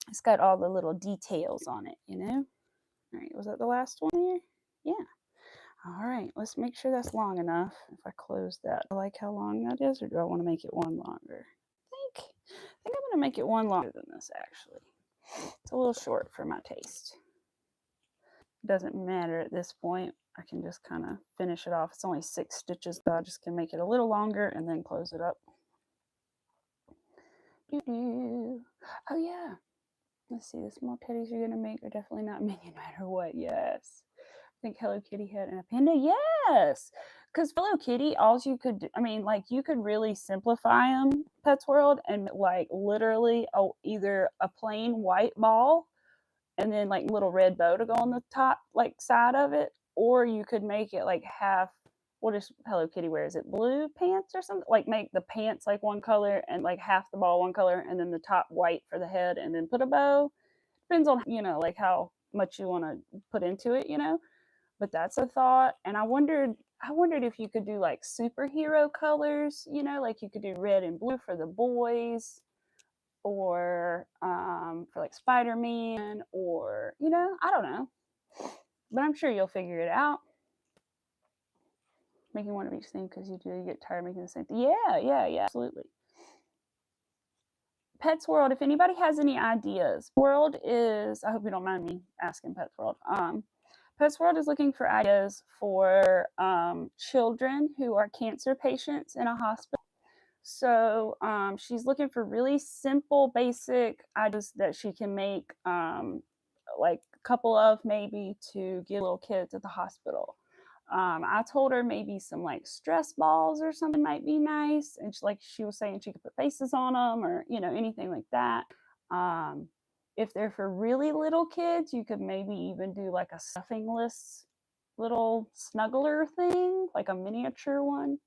It's got all the little details on it, you know? All right, was that the last one here? Yeah. All right, let's make sure that's long enough. If I close that, I like how long that is, or do I want to make it one longer? I think I'm going to make it one longer than this, actually. It's a little short for my taste. It doesn't matter at this point. I can just kind of finish it off. It's only 6 stitches, so I just can make it a little longer and then close it up. Oh, yeah. Let's see, the small teddies you're going to make are definitely not mini no matter what. Yes. I think Hello Kitty had and a panda. Yes, because Hello Kitty, all you could do, I mean, like you could really simplify them, Pets World, and like literally either a plain white ball and then like little red bow to go on the top like side of it, or you could make it like half. What does Hello Kitty wear? Is it blue pants or something? Like make the pants like one color and like half the ball one color, and then the top white for the head, and then put a bow. Depends on like how much you want to put into it, but that's a thought. And I wondered if you could do like superhero colors, like you could do red and blue for the boys, or for like Spider-Man, or I don't know, but I'm sure you'll figure it out. Making one of each thing because you get tired making the same thing. Yeah, absolutely. Pets World, if anybody has any ideas, World is, I hope you don't mind me asking Pets World. Pets World is looking for ideas for children who are cancer patients in a hospital. So she's looking for really simple, basic ideas that she can make, like a couple of maybe to give little kids at the hospital. I told her maybe some like stress balls or something might be nice, and she was saying she could put faces on them, or anything like that. If they're for really little kids, you could maybe even do like a stuffingless little snuggler thing, like a miniature one.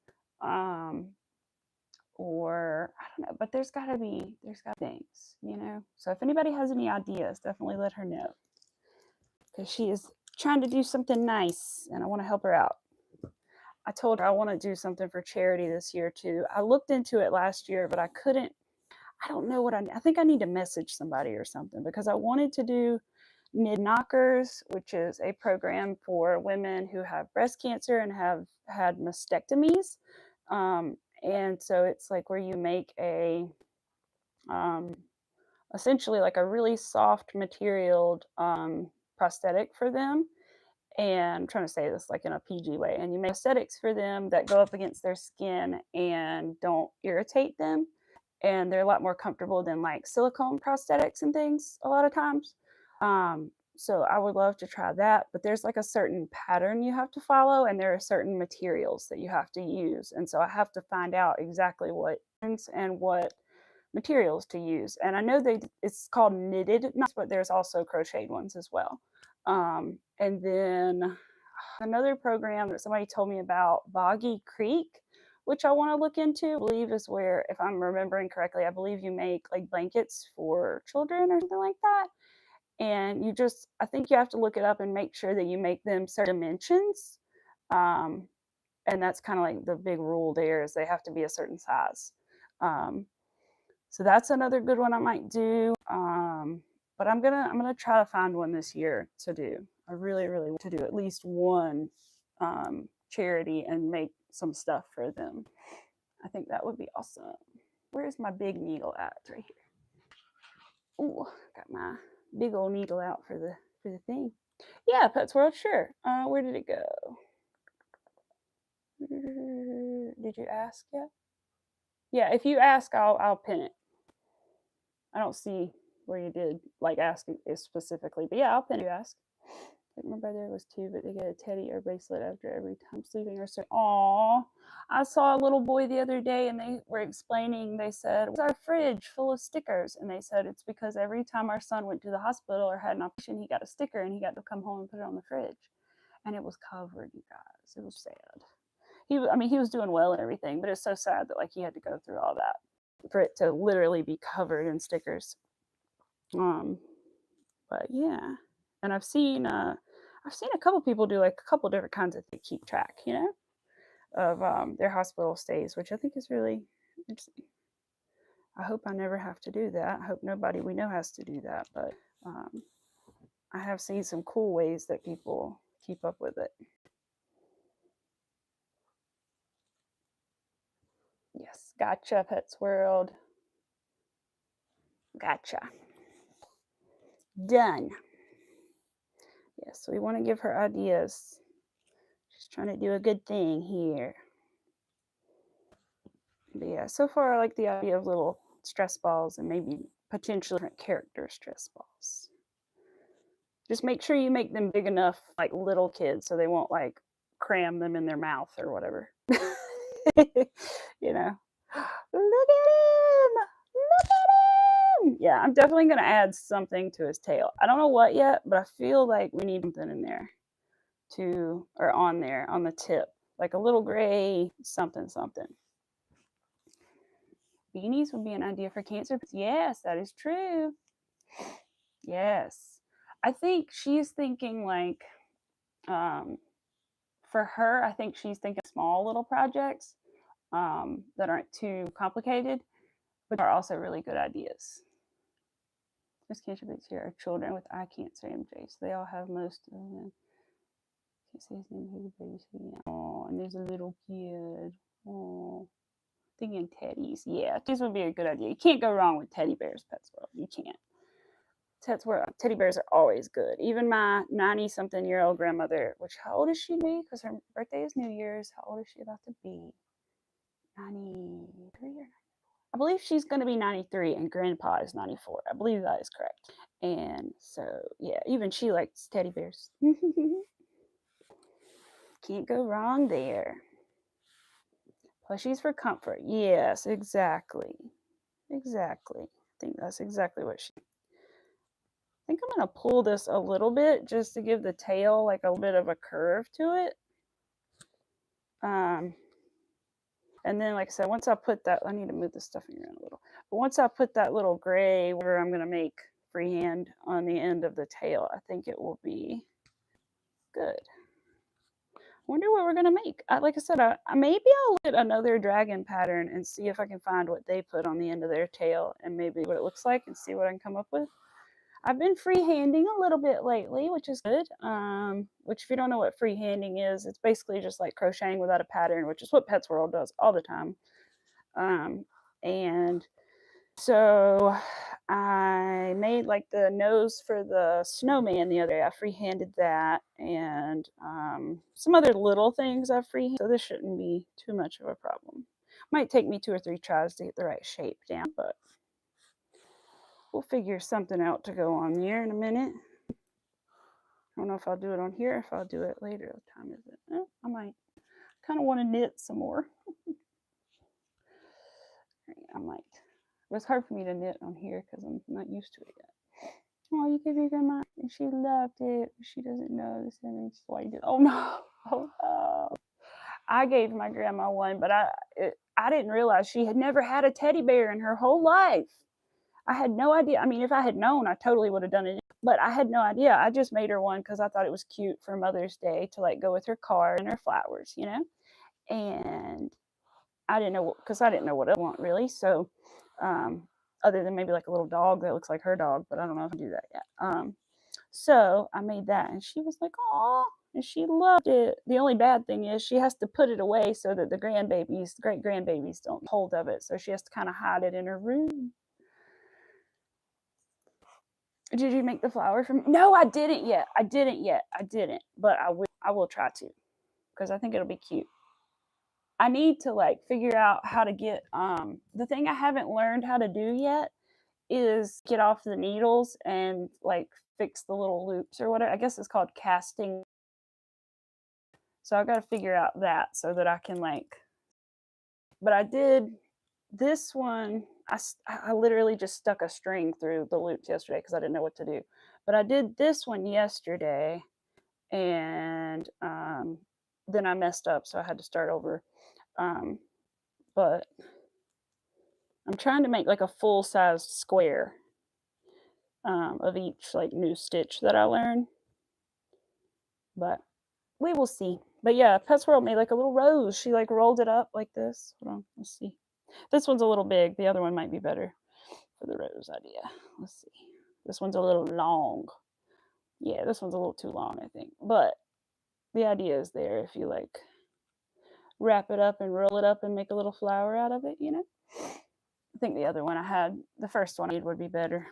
Or I don't know, but there's got things, So if anybody has any ideas, definitely let her know, because she is trying to do something nice, and I want to help her out. I told her I want to do something for charity this year too. I looked into it last year, but I couldn't. I don't know what I think I need to message somebody or something, because I wanted to do Knit Knockers, which is a program for women who have breast cancer and have had mastectomies. And so it's like where you make a essentially like a really soft materialed prosthetic for them. And I'm trying to say this like in a PG way. And you make prosthetics for them that go up against their skin and don't irritate them. And they're a lot more comfortable than like silicone prosthetics and things a lot of times. So I would love to try that, but there's like a certain pattern you have to follow, and there are certain materials that you have to use. And so I have to find out exactly what and what materials to use. And I know it's called knitted knots, but there's also crocheted ones as well. And then another program that somebody told me about, Boggy Creek, which I want to look into. I believe is where, if I'm remembering correctly, I believe you make like blankets for children or something like that. And I think you have to look it up and make sure that you make them certain dimensions. And that's kind of like the big rule there, is they have to be a certain size. So that's another good one I might do. But I'm gonna try to find one this year to do. I really want to do at least one charity and make some stuff for them. I think that would be awesome. Where's my big needle at? It's right here. Ooh, got my big old needle out for the thing. Yeah, Pets World, sure. Where did it go? Did you ask yet? Yeah, if you ask, I'll pin it. I don't see where you did like ask specifically, but yeah, I'll pin it if you ask. My brother was 2, but they get a teddy or bracelet after every time sleeping or so. Aww. I saw a little boy the other day, and they were explaining, they said, "What's our fridge full of stickers?" And they said it's because every time our son went to the hospital or had an operation, he got a sticker and he got to come home and put it on the fridge. And it was covered, you guys. It was sad. He was doing well and everything, but it's so sad that like he had to go through all that for it to literally be covered in stickers. But yeah, and I've seen a couple people do like a couple different kinds of things to keep track, you know, of their hospital stays, which I think is really interesting. I hope I never have to do that. I hope nobody we know has to do that, but um, I have seen some cool ways that people keep up with it. Yes, gotcha, Pets World. Gotcha. Done. Yes, we want to give her ideas. Just trying to do a good thing here. But yeah, so far I like the idea of little stress balls and maybe potentially different character stress balls. Just make sure you make them big enough, like little kids, so they won't like cram them in their mouth or whatever. You know, look at him! Look at him! Yeah, I'm definitely gonna add something to his tail. I don't know what yet, but I feel like we need something in there or on there on the tip, like a little gray something something. Beanies would be an idea for cancer. Yes, that is true. Yes. I think she's thinking like, for her, I think she's thinking small little projects that aren't too complicated, but are also really good ideas. This cancer babies here are children with eye cancer, MJ. So they all have most of them. Can't say his name. Who's the baby? Oh, and there's a little kid. Oh, thinking teddies. Yeah, this would be a good idea. You can't go wrong with teddy bears, Pets World. You can't. Teddy bears are always good. Even my 90-something-year-old grandmother, which how old is she be? Because her birthday is New Year's. How old is she about to be? 93 or I believe she's going to be 93 and grandpa is 94. I believe that is correct. And so, yeah, even she likes teddy bears. Can't go wrong there. Plushies for comfort. Yes, exactly. Exactly. I think that's exactly what she. I think I'm going to pull this a little bit just to give the tail like a bit of a curve to it. And then, like I said, once I put that, I need to move this stuff around a little. But once I put that little gray, where I'm going to make freehand on the end of the tail, I think it will be good. Wonder what we're going to make. Like I said, maybe I'll look at another dragon pattern and see if I can find what they put on the end of their tail and maybe what it looks like and see what I can come up with. I've been freehanding a little bit lately, which is good. Which, if you don't know what freehanding is, it's basically just like crocheting without a pattern, which is what Pets World does all the time. And so I made like the nose for the snowman the other day. I freehanded that and some other little things I freehanded. So this shouldn't be too much of a problem. Might take me 2 or 3 tries to get the right shape down, but we'll figure something out to go on there in a minute. I don't know if I'll do it on here or if I'll do it later. What time is it? I might kind of want to knit some more. I might. It was hard for me to knit on here because I'm not used to it yet. Oh, you gave your grandma, and she loved it. She doesn't know this, and that's why you did. Oh no! Oh no! I gave my grandma one, but I didn't realize she had never had a teddy bear in her whole life. I had no idea. I mean, if I had known, I totally would have done it. But I had no idea. I just made her one because I thought it was cute for Mother's Day to like go with her card and her flowers, you know. And I didn't know because I didn't know what I want really. So, other than maybe like a little dog that looks like her dog, but I don't know if I do that yet. So I made that, and she was like, "Oh," and she loved it. The only bad thing is she has to put it away so that the great grandbabies, don't hold of it. So she has to kind of hide it in her room. Did you make the flower from? No, I didn't yet. I didn't, but I will try to because I think it'll be cute. I need to like figure out how to get the thing I haven't learned how to do yet is get off the needles and like fix the little loops or whatever. I guess it's called casting. So I've got to figure out that so that I can like. But I did this one. I literally just stuck a string through the loops yesterday because I didn't know what to do. But I did this one yesterday, and then I messed up, so I had to start over. But I'm trying to make like a full-size square. of each like new stitch that I learn. But we will see. But yeah, Pet Swirl made like a little rose. She like rolled it up like this. Hold on, let's see. This one's a little big. The other one might be better for the rose idea. Let's see. This one's a little long. Yeah, this one's a little too long, I think. But the idea is there if you like wrap it up and roll it up and make a little flower out of it, you know? I think the other one I had, the first one I made would be better.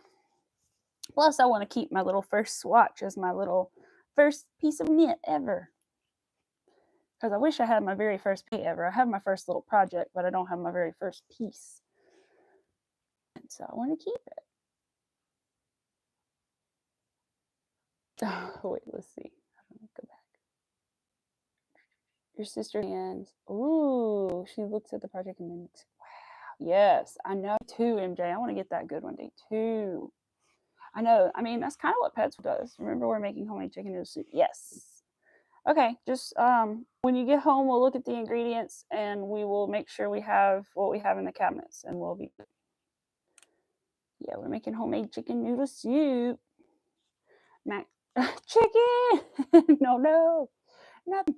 Plus, I want to keep my little first swatch as my little first piece of knit ever. Because I wish I had my very first piece ever. I have my first little project, but I don't have my very first piece. And so I want to keep it. Oh, wait, let's see. Go back. Your sister hands. Ooh, she looks at the project and mimics. Wow. Yes, I know too, MJ. I want to get that good one day too. I know. I mean, that's kind of what Pets does. Remember, we're making homemade chicken noodle soup. Yes. Okay, just when you get home, we'll look at the ingredients and we will make sure we have what we have in the cabinets, and we'll be. Yeah, we're making homemade chicken noodle soup. Mac chicken. No, nothing.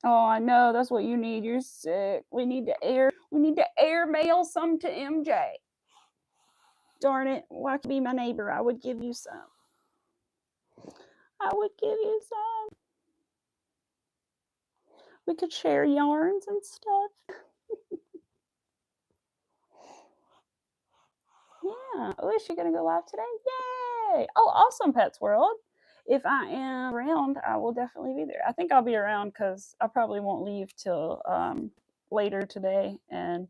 Oh, I know. That's what you need. You're sick. We need to air mail some to MJ. Darn it. Why can't you be my neighbor? I would give you some. I would give you some. We could share yarns and stuff. Yeah. Oh, is she going to go live today? Yay. Oh, awesome, Pets World. If I am around, I will definitely be there. I think I'll be around because I probably won't leave till later today. And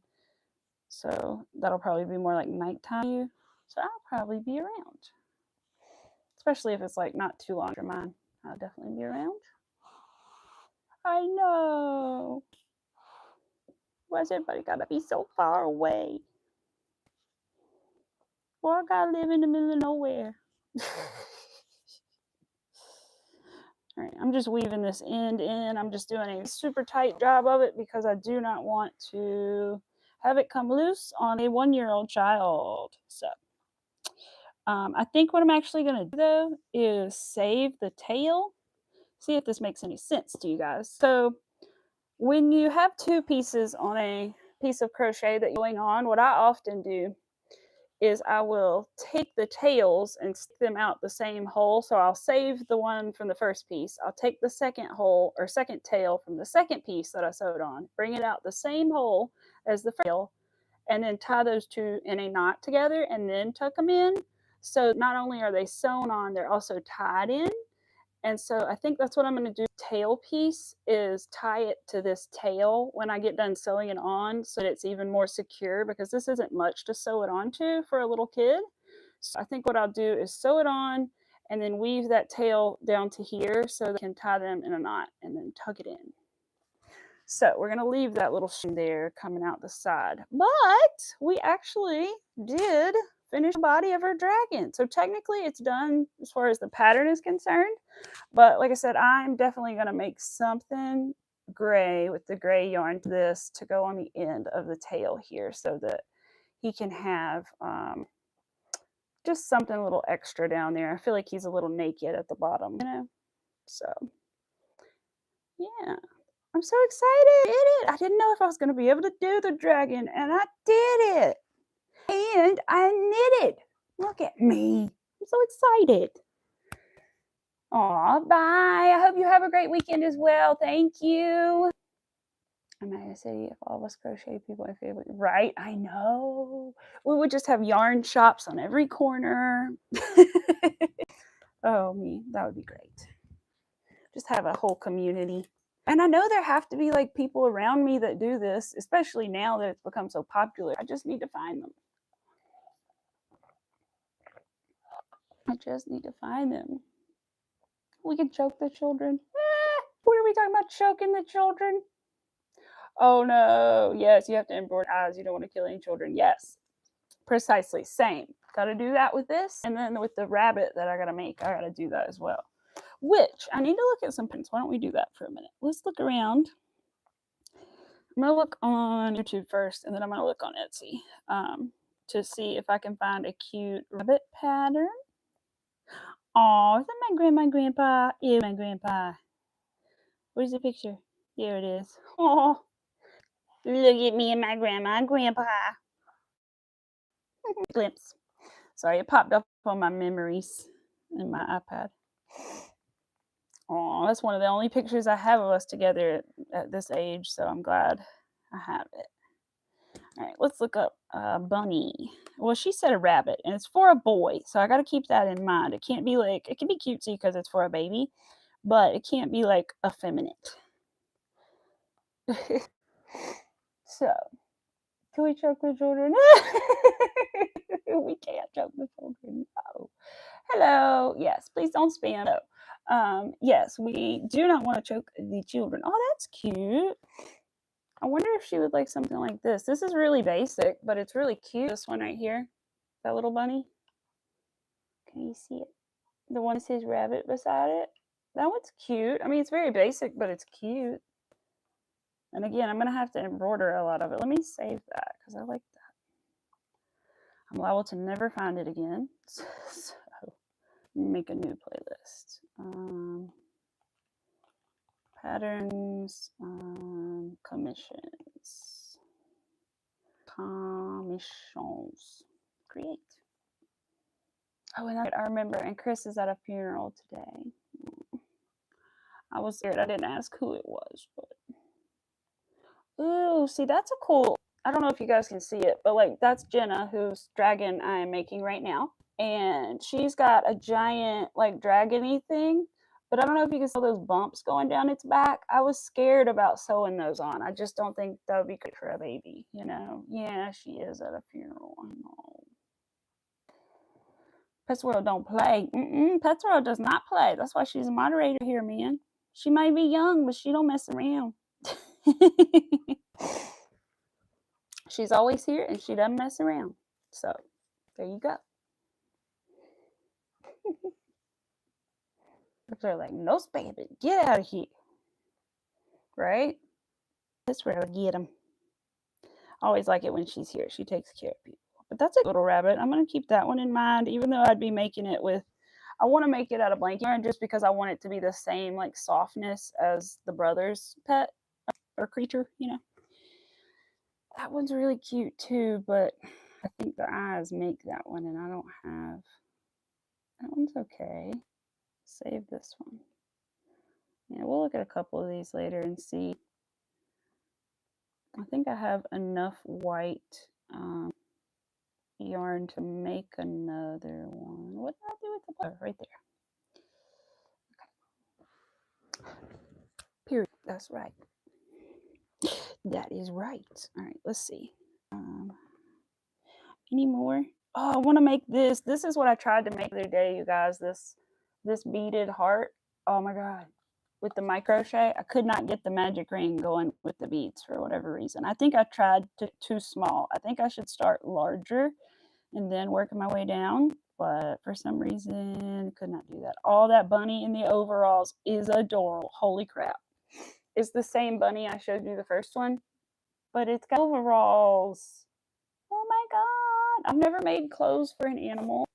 so that'll probably be more like nighttime. So I'll probably be around. Especially if it's like not too long for mine. I'll definitely be around. I know. Why's everybody gotta be so far away? Well, I gotta live in the middle of nowhere. All right, I'm just weaving this end in. I'm just doing a super tight job of it because I do not want to have it come loose on a 1-year-old child. So I think what I'm actually going to do though is save the tail. See if this makes any sense to you guys. So when you have two pieces on a piece of crochet that you're going on, what I often do is I will take the tails and stick them out the same hole. So I'll save the one from the first piece. I'll take the second hole or second tail from the second piece that I sewed on, bring it out the same hole as the first tail, and then tie those two in a knot together and then tuck them in. So not only are they sewn on, they're also tied in. And so I think that's what I'm going to do. Tail piece is tie it to this tail when I get done sewing it on so that it's even more secure, because this isn't much to sew it onto for a little kid. So I think what I'll do is sew it on and then weave that tail down to here so that I can tie them in a knot and then tuck it in. So we're going to leave that little string there coming out the side. But we actually did finish the body of our dragon. So technically it's done as far as the pattern is concerned. But like I said, I'm definitely going to make something gray with the gray yarn to this to go on the end of the tail here so that he can have just something a little extra down there. I feel like he's a little naked at the bottom, you know? So, yeah. I'm so excited. I did it. I didn't know if I was going to be able to do the dragon, and I did it. And I knitted. Look at me. I'm so excited. Aw, bye. I hope you have a great weekend as well. Thank you. I'm not going to say if all of us crochet people are favorite. Right? I know. We would just have yarn shops on every corner. Oh, me. That would be great. Just have a whole community. And I know there have to be like people around me that do this, especially now that it's become so popular. I just need to find them. I just need to find them. We can choke the children. What are we talking about? Choking the children? Oh no. Yes, you have to embroider eyes. You don't want to kill any children. Yes. Precisely. Same. Got to do that with this. And then with the rabbit that I got to make, I got to do that as well. Which I need to look at some prints. Why don't we do that for a minute? Let's look around. I'm going to look on YouTube first, and then I'm going to look on Etsy to see if I can find a cute rabbit pattern. Oh, is that my grandma and grandpa? Yeah, my grandpa. Where's the picture? There it is. Oh, look at me and my grandma and grandpa. Glimpse. Sorry, it popped up on my memories in my iPad. Oh, that's one of the only pictures I have of us together at this age, so I'm glad I have it. All right, let's look up bunny. Well, she said a rabbit, and it's for a boy, so I got to keep that in mind. It can't be like, it can be cutesy because it's for a baby, but it can't be like effeminate. So, can we choke the children? We can't choke the children. No. Hello. Yes, please don't spam. No. Yes, we do not want to choke the children. Oh, that's cute. I wonder if she would like something like this. This is really basic, but it's really cute. This one right here. That little bunny. Can you see it? The one that says rabbit beside it. That one's cute. I mean, it's very basic, but it's cute. And again, I'm going to have to embroider a lot of it. Let me save that because I like that. I'm liable to never find it again. So, make a new playlist. Patterns, commissions. Create. Oh, and I remember, and Chris is at a funeral today. I was scared. I didn't ask who it was, but ooh, see, that's a cool. I don't know if you guys can see it, but like that's Jenna, whose dragon I am making right now, and she's got a giant like dragony thing. But I don't know if you can see those bumps going down its back. I was scared about sewing those on. I just don't think that would be good for a baby, you know? Yeah, she is at a funeral. I know. Pets World don't play. Pets World does not play. That's why she's a moderator here, man. She may be young, but she don't mess around. She's always here, and she doesn't mess around. So, there you go. They're like, no spamming. Get out of here. Right? That's where I would get them. I always like it when she's here. She takes care of people. But that's a little rabbit. I'm going to keep that one in mind, even though I'd be making it with, I want to make it out of blanket yarn just because I want it to be the same like softness as the brother's pet or creature, you know. That one's really cute too, but I think the eyes make that one, and I don't have. That one's okay. Save this one. Yeah, we'll look at a couple of these later and see. I think I have enough white yarn to make another one. What did I do with the blur? Right there. Okay. Period. That's right. That is right. All right, let's see. Any more? Oh, I want to make this. This is what I tried to make the other day, you guys. This beaded heart. Oh my god. With the microchet, I could not get the magic ring going with the beads for whatever reason. I think I tried too small. I think I should start larger and then working my way down, but for some reason could not do that. All that bunny in the overalls is adorable. Holy crap. It's the same bunny I showed you the first one, but it's got overalls. Oh my god. I've never made clothes for an animal.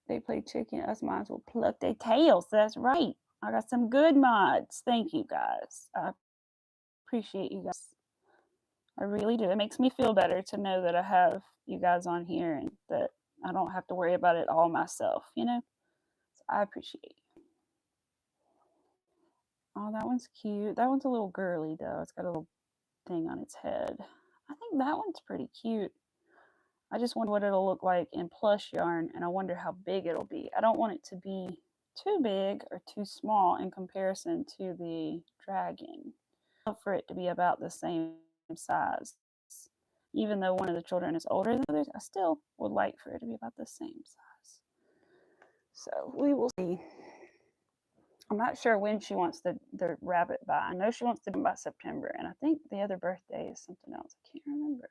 They play chicken. Us mods will pluck their tails. That's right. I got some good mods. Thank you guys. I appreciate you guys. I really do. It makes me feel better to know that I have you guys on here and that I don't have to worry about it all myself, you know? So I appreciate you. Oh, that one's cute. That one's a little girly, though. It's got a little thing on its head. I think that one's pretty cute. I just wonder what it'll look like in plush yarn, and I wonder how big it'll be. I don't want it to be too big or too small in comparison to the dragon. I want for it to be about the same size. Even though one of the children is older than others, I still would like for it to be about the same size. So we will see. I'm not sure when she wants the rabbit by. I know she wants to do by September, and I think the other birthday is something else. I can't remember.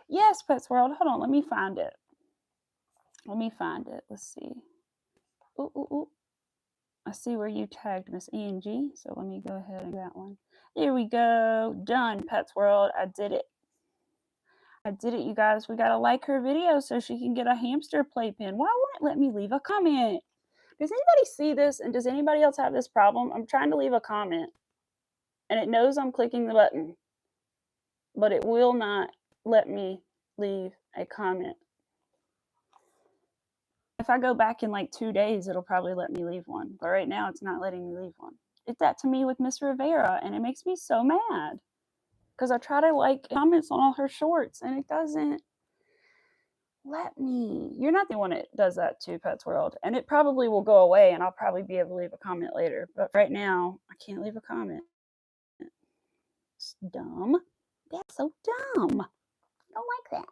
Yes, Pets World. Hold on. Let me find it. Let's see. Ooh. I see where you tagged Miss Angie. So let me go ahead and do that one. There we go. Done, Pets World. I did it. I did it, you guys. We gotta like her video so she can get a hamster playpen. Why won't it let me leave a comment? Does anybody see this, and does anybody else have this problem? I'm trying to leave a comment, and it knows I'm clicking the button, but it will not let me leave a comment. If I go back in like 2 days, it'll probably let me leave one, but right now it's not letting me leave one. It's that to me with Miss Rivera, and it makes me so mad because I try to like comments on all her shorts, and it doesn't let me. You're not the one that does that to Pets World, and it probably will go away, and I'll probably be able to leave a comment later, but right now I can't leave a comment. It's dumb. That's so dumb. I don't like that.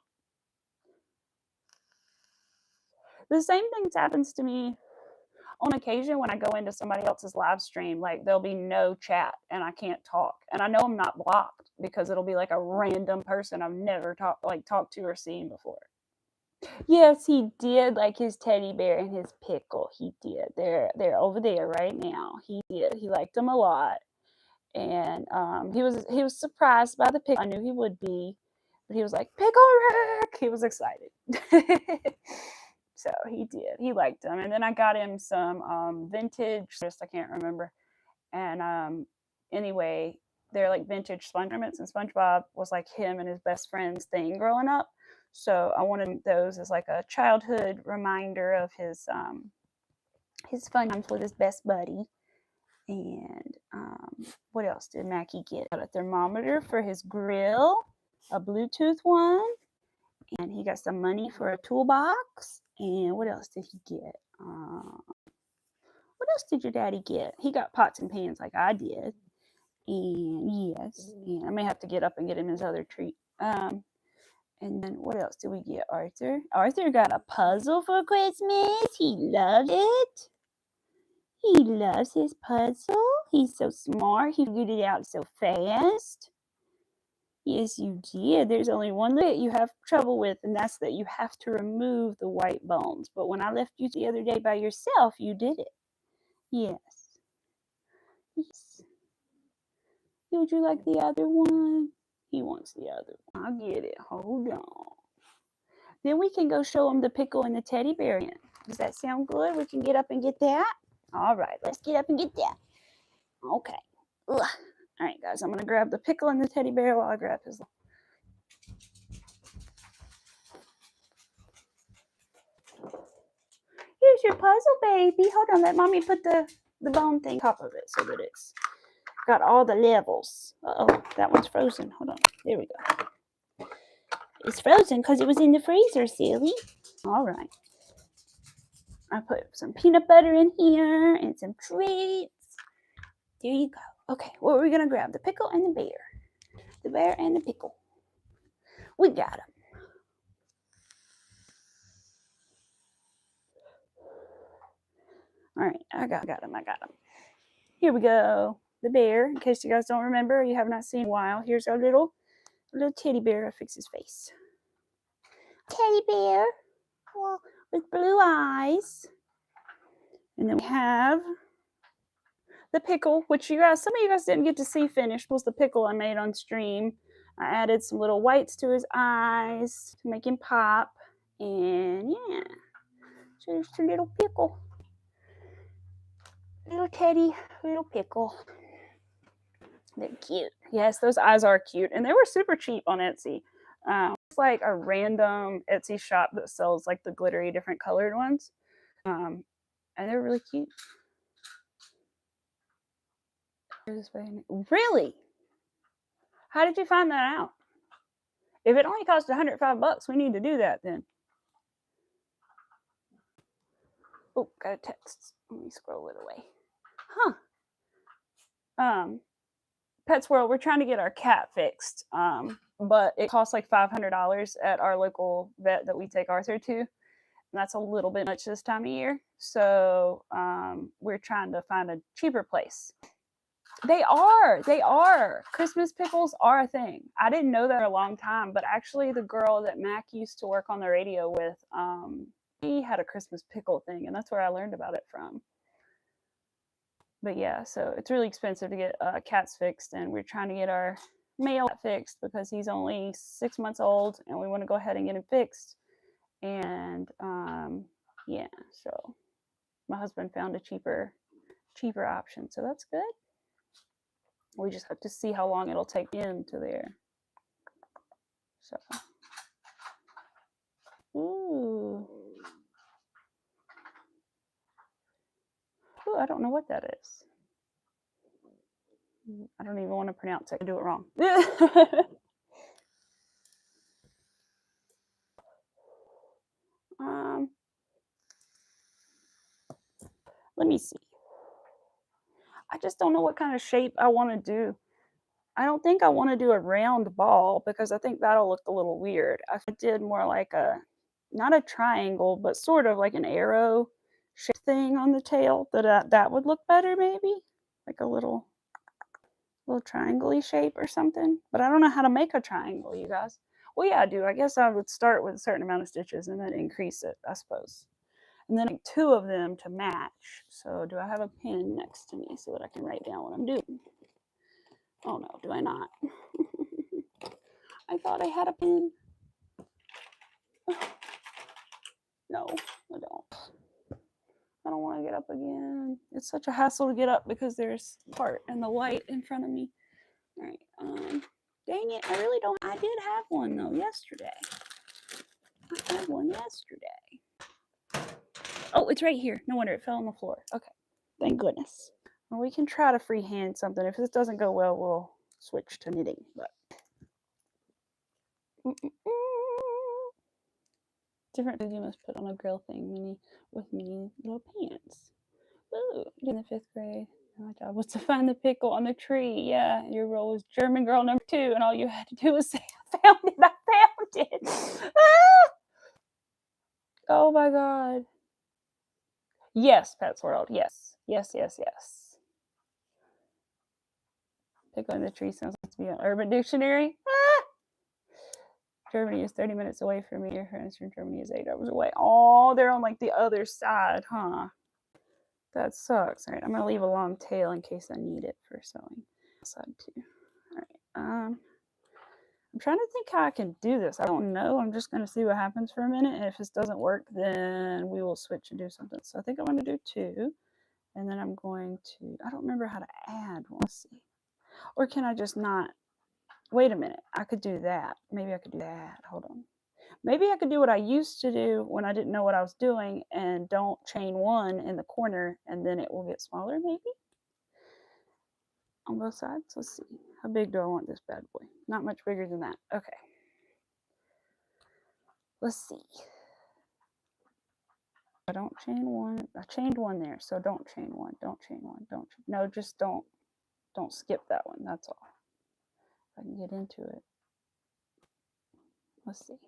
The same thing happens to me on occasion when I go into somebody else's live stream. Like, there'll be no chat and I can't talk, and I know I'm not blocked because it'll be like a random person I've never talked to or seen before. Yes, he did like his teddy bear and his pickle. He did. They're over there right now. He did. He liked them a lot, and he was surprised by the pickle. I knew he would be, but he was like, "Pickle Rick!" He was excited. So he did. He liked them. And then I got him some vintage, I can't remember. And anyway, they're like vintage sponge ornaments, and SpongeBob was like him and his best friend's thing growing up. So I wanted those as like a childhood reminder of his fun times with his best buddy. And what else did Mackie get? Got a thermometer for his grill, a Bluetooth one, and he got some money for a toolbox. And what else did he get? What else did your daddy get? He got pots and pans like I did. And yes, and I may have to get up and get him his other treat. And then what else did we get, Arthur? Arthur got a puzzle for Christmas. He loved it. He loves his puzzle. He's so smart. He figured it out so fast. Yes, you did. There's only one that you have trouble with, and that's that you have to remove the white bones. But when I left you the other day by yourself, you did it. Yes. Yes. Would you like the other one? He wants the other one. I'll get it. Hold on. Then we can go show him the pickle and the teddy bear again. Does that sound good? We can get up and get that? All right, let's get up and get that. Okay. Ugh. All right, guys, I'm going to grab the pickle and the teddy bear while I grab his. Here's your puzzle, baby. Hold on, let mommy put the bone thing on top of it so that it's got all the levels. Uh-oh, that one's frozen. Hold on. There we go. It's frozen because it was in the freezer, silly. All right. I put some peanut butter in here and some treats. There you go. Okay, what are we going to grab? The pickle and the bear. The bear and the pickle. We got them. All right, I got them. Here we go. The bear, in case you guys don't remember, you have not seen in a while. Here's our little teddy bear. I'll fix his face. Teddy bear with blue eyes. And then we have the pickle, which some of you guys didn't get to see finished, was the pickle I made on stream. I added some little whites to his eyes to make him pop. And yeah, so there's the little pickle. Little teddy, little pickle. They're cute. Yes, those eyes are cute. And they were super cheap on Etsy. It's like a random Etsy shop that sells like the glittery different colored ones. And they're really cute. Really? How did you find that out? If it only cost $105, we need to do that then. Oh, got a text. Let me scroll it away. Pets World, we're trying to get our cat fixed. But it costs like $500 at our local vet that we take Arthur to. And that's a little bit much this time of year. So we're trying to find a cheaper place. They are. Christmas pickles are a thing. I didn't know that for a long time, but actually the girl that Mac used to work on the radio with, she had a Christmas pickle thing, and that's where I learned about it from. But yeah, so it's really expensive to get cats fixed, and we're trying to get our male fixed because he's only 6 months old and we want to go ahead and get him fixed. And yeah, so my husband found a cheaper option, so that's good. We just have to see how long it'll take him to there. So, ooh, I don't know what that is. I don't even want to pronounce it. I do it wrong. Let me see. I just don't know what kind of shape I want to do. I don't think I want to do a round ball because I think that'll look a little weird. I did more like a, not a triangle, but sort of like an arrow shape thing on the tail, that would look better maybe. Like a little triangle-y shape or something. But I don't know how to make a triangle, you guys. Well, yeah, I do. I guess I would start with a certain amount of stitches and then increase it, I suppose. And then like 2 of them to match. So do I have a pen next to me so that I can write down what I'm doing? Oh no, do I not? I thought I had a pen. No, I don't. I don't want to get up again. It's such a hassle to get up because there's part and the light in front of me. All right. Dang it, I really don't. I did have one though yesterday. I had one yesterday. Oh, it's right here. No wonder it fell on the floor. Okay, thank goodness. Well, we can try to freehand something. If this doesn't go well, we'll switch to knitting. But different things you must put on a grill thing, with mini little pants. Ooh, in the 5th grade. My job was to find the pickle on the tree. Yeah, your role was German girl number 2, and all you had to do was say, I found it, I found it. Ah! Oh my God. Yes, Pets World. Yes. Yes, yes, yes. Pickle in the tree sounds like to be an Urban Dictionary. Ah! Germany is 30 minutes away from me. Your friends from Germany is 8 hours away. Oh, they're on like the other side, huh? That sucks. All right, I'm gonna leave a long tail in case I need it for sewing. Side too. All right. I'm trying to think how I can do this. I don't know. I'm just gonna see what happens for a minute. And if this doesn't work, then we will switch and do something. So I think I'm gonna do 2, and then I'm going to. I don't remember how to add one. Let's see. Or can I just not? Wait a minute. I could do that. Maybe I could do that. Hold on. Maybe I could do what I used to do when I didn't know what I was doing and don't chain 1 in the corner, and then it will get smaller maybe on both sides. Let's see. How big do I want this bad boy? Not much bigger than that. Okay. Let's see. I don't chain 1. I chained 1 there, so don't chain 1. Don't chain 1. No, just don't skip that one. That's all. If I can get into it. Let's see.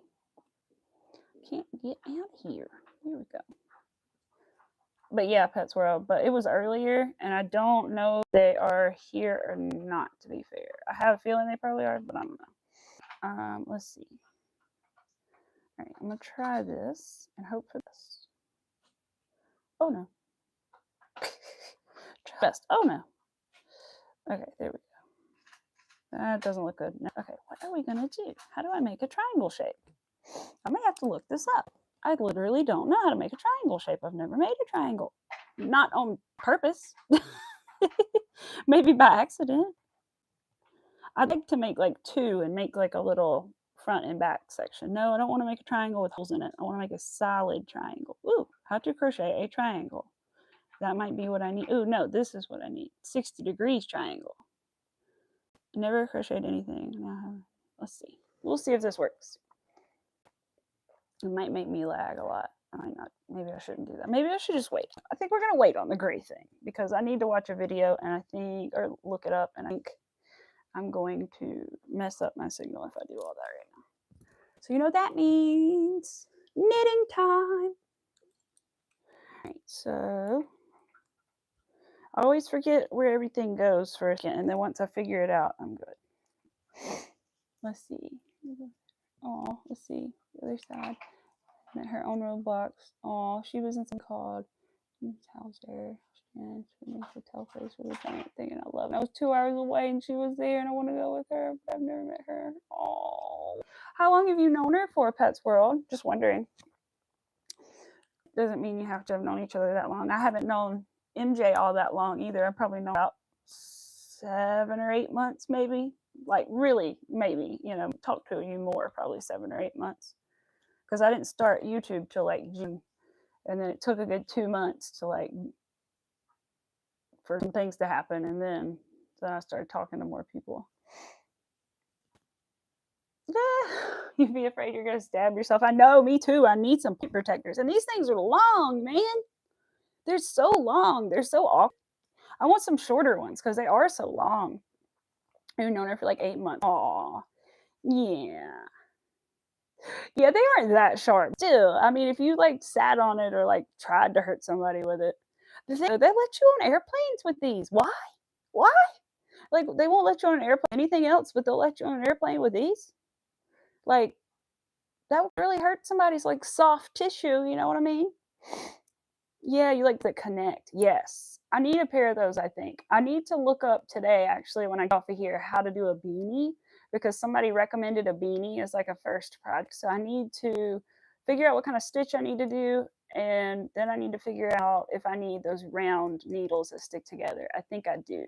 Can't get out here. Here we go. But yeah, Pets World. But it was earlier, and I don't know if they are here or not, to be fair. I have a feeling they probably are, but I don't know. Let's see. All right, I'm going to try this and hope for this. Oh, no. Try best. Oh, no. Okay, there we go. That doesn't look good. No. Okay, what are we going to do? How do I make a triangle shape? I may have to look this up. I literally don't know how to make a triangle shape. I've never made a triangle. Not on purpose. Maybe by accident. I'd like to make like 2 and make like a little front and back section. No, I don't want to make a triangle with holes in it. I want to make a solid triangle. Ooh, how to crochet a triangle. That might be what I need. Ooh, no, this is what I need. 60 degrees triangle. Never crocheted anything. Let's see. We'll see if this works. It might make me lag a lot. I might not. Maybe I shouldn't do that. Maybe I should just wait. I think we're going to wait on the gray thing because I need to watch a video and I think, or look it up, and I think I'm going to mess up my signal if I do all that right now. So you know what that means. Knitting time. All right, so I always forget where everything goes first, and then once I figure it out, I'm good. Let's see. Oh, let's see. The other side. Her own roadblocks. Oh, she was in some called Hauser. Yeah, she makes a tell face with a giant thing, and I love it. I was 2 hours away, and she was there, and I want to go with her, but I've never met her. Oh, how long have you known her for, Pets World? Just wondering. Doesn't mean you have to have known each other that long. I haven't known MJ all that long either. I probably know about 7 or 8 months, maybe. Like really, maybe. You know, talk to you more, probably 7 or 8 months. Because I didn't start YouTube till like June, and then it took a good 2 months to like for some things to happen, and then I started talking to more people. You'd be afraid you're gonna stab yourself. I know, me too. I need some point protectors, and these things are long, man. They're so long. They're so awkward. I want some shorter ones because they are so long. I've known her for like 8 months. Aw, yeah. Yeah, they aren't that sharp. Still, I mean, if you like sat on it or like tried to hurt somebody with it, they let you on airplanes with these. Why? Why? Like they won't let you on an airplane anything else, but they'll let you on an airplane with these. Like that would really hurt somebody's like soft tissue. You know what I mean? Yeah, you like to connect. Yes. I need a pair of those, I think. I need to look up today, actually, when I get off of here, how to do a beanie because somebody recommended a beanie as like a first project. So I need to figure out what kind of stitch I need to do. And then I need to figure out if I need those round needles that stick together. I think I do.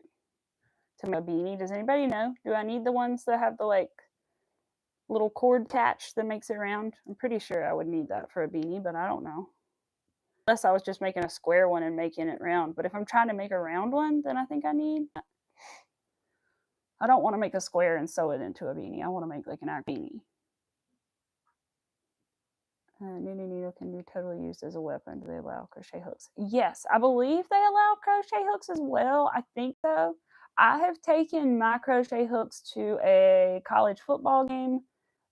To make a beanie. Does anybody know? Do I need the ones that have the like little cord attached that makes it round? I'm pretty sure I would need that for a beanie, but I don't know. Unless I was just making a square one and making it round. But if I'm trying to make a round one, then I think I need. I don't want to make a square and sew it into a beanie. I want to make like an actual beanie. Knitting needle can be totally used as a weapon. Do they allow crochet hooks? Yes, I believe they allow crochet hooks as well. I think so. I have taken my crochet hooks to a college football game.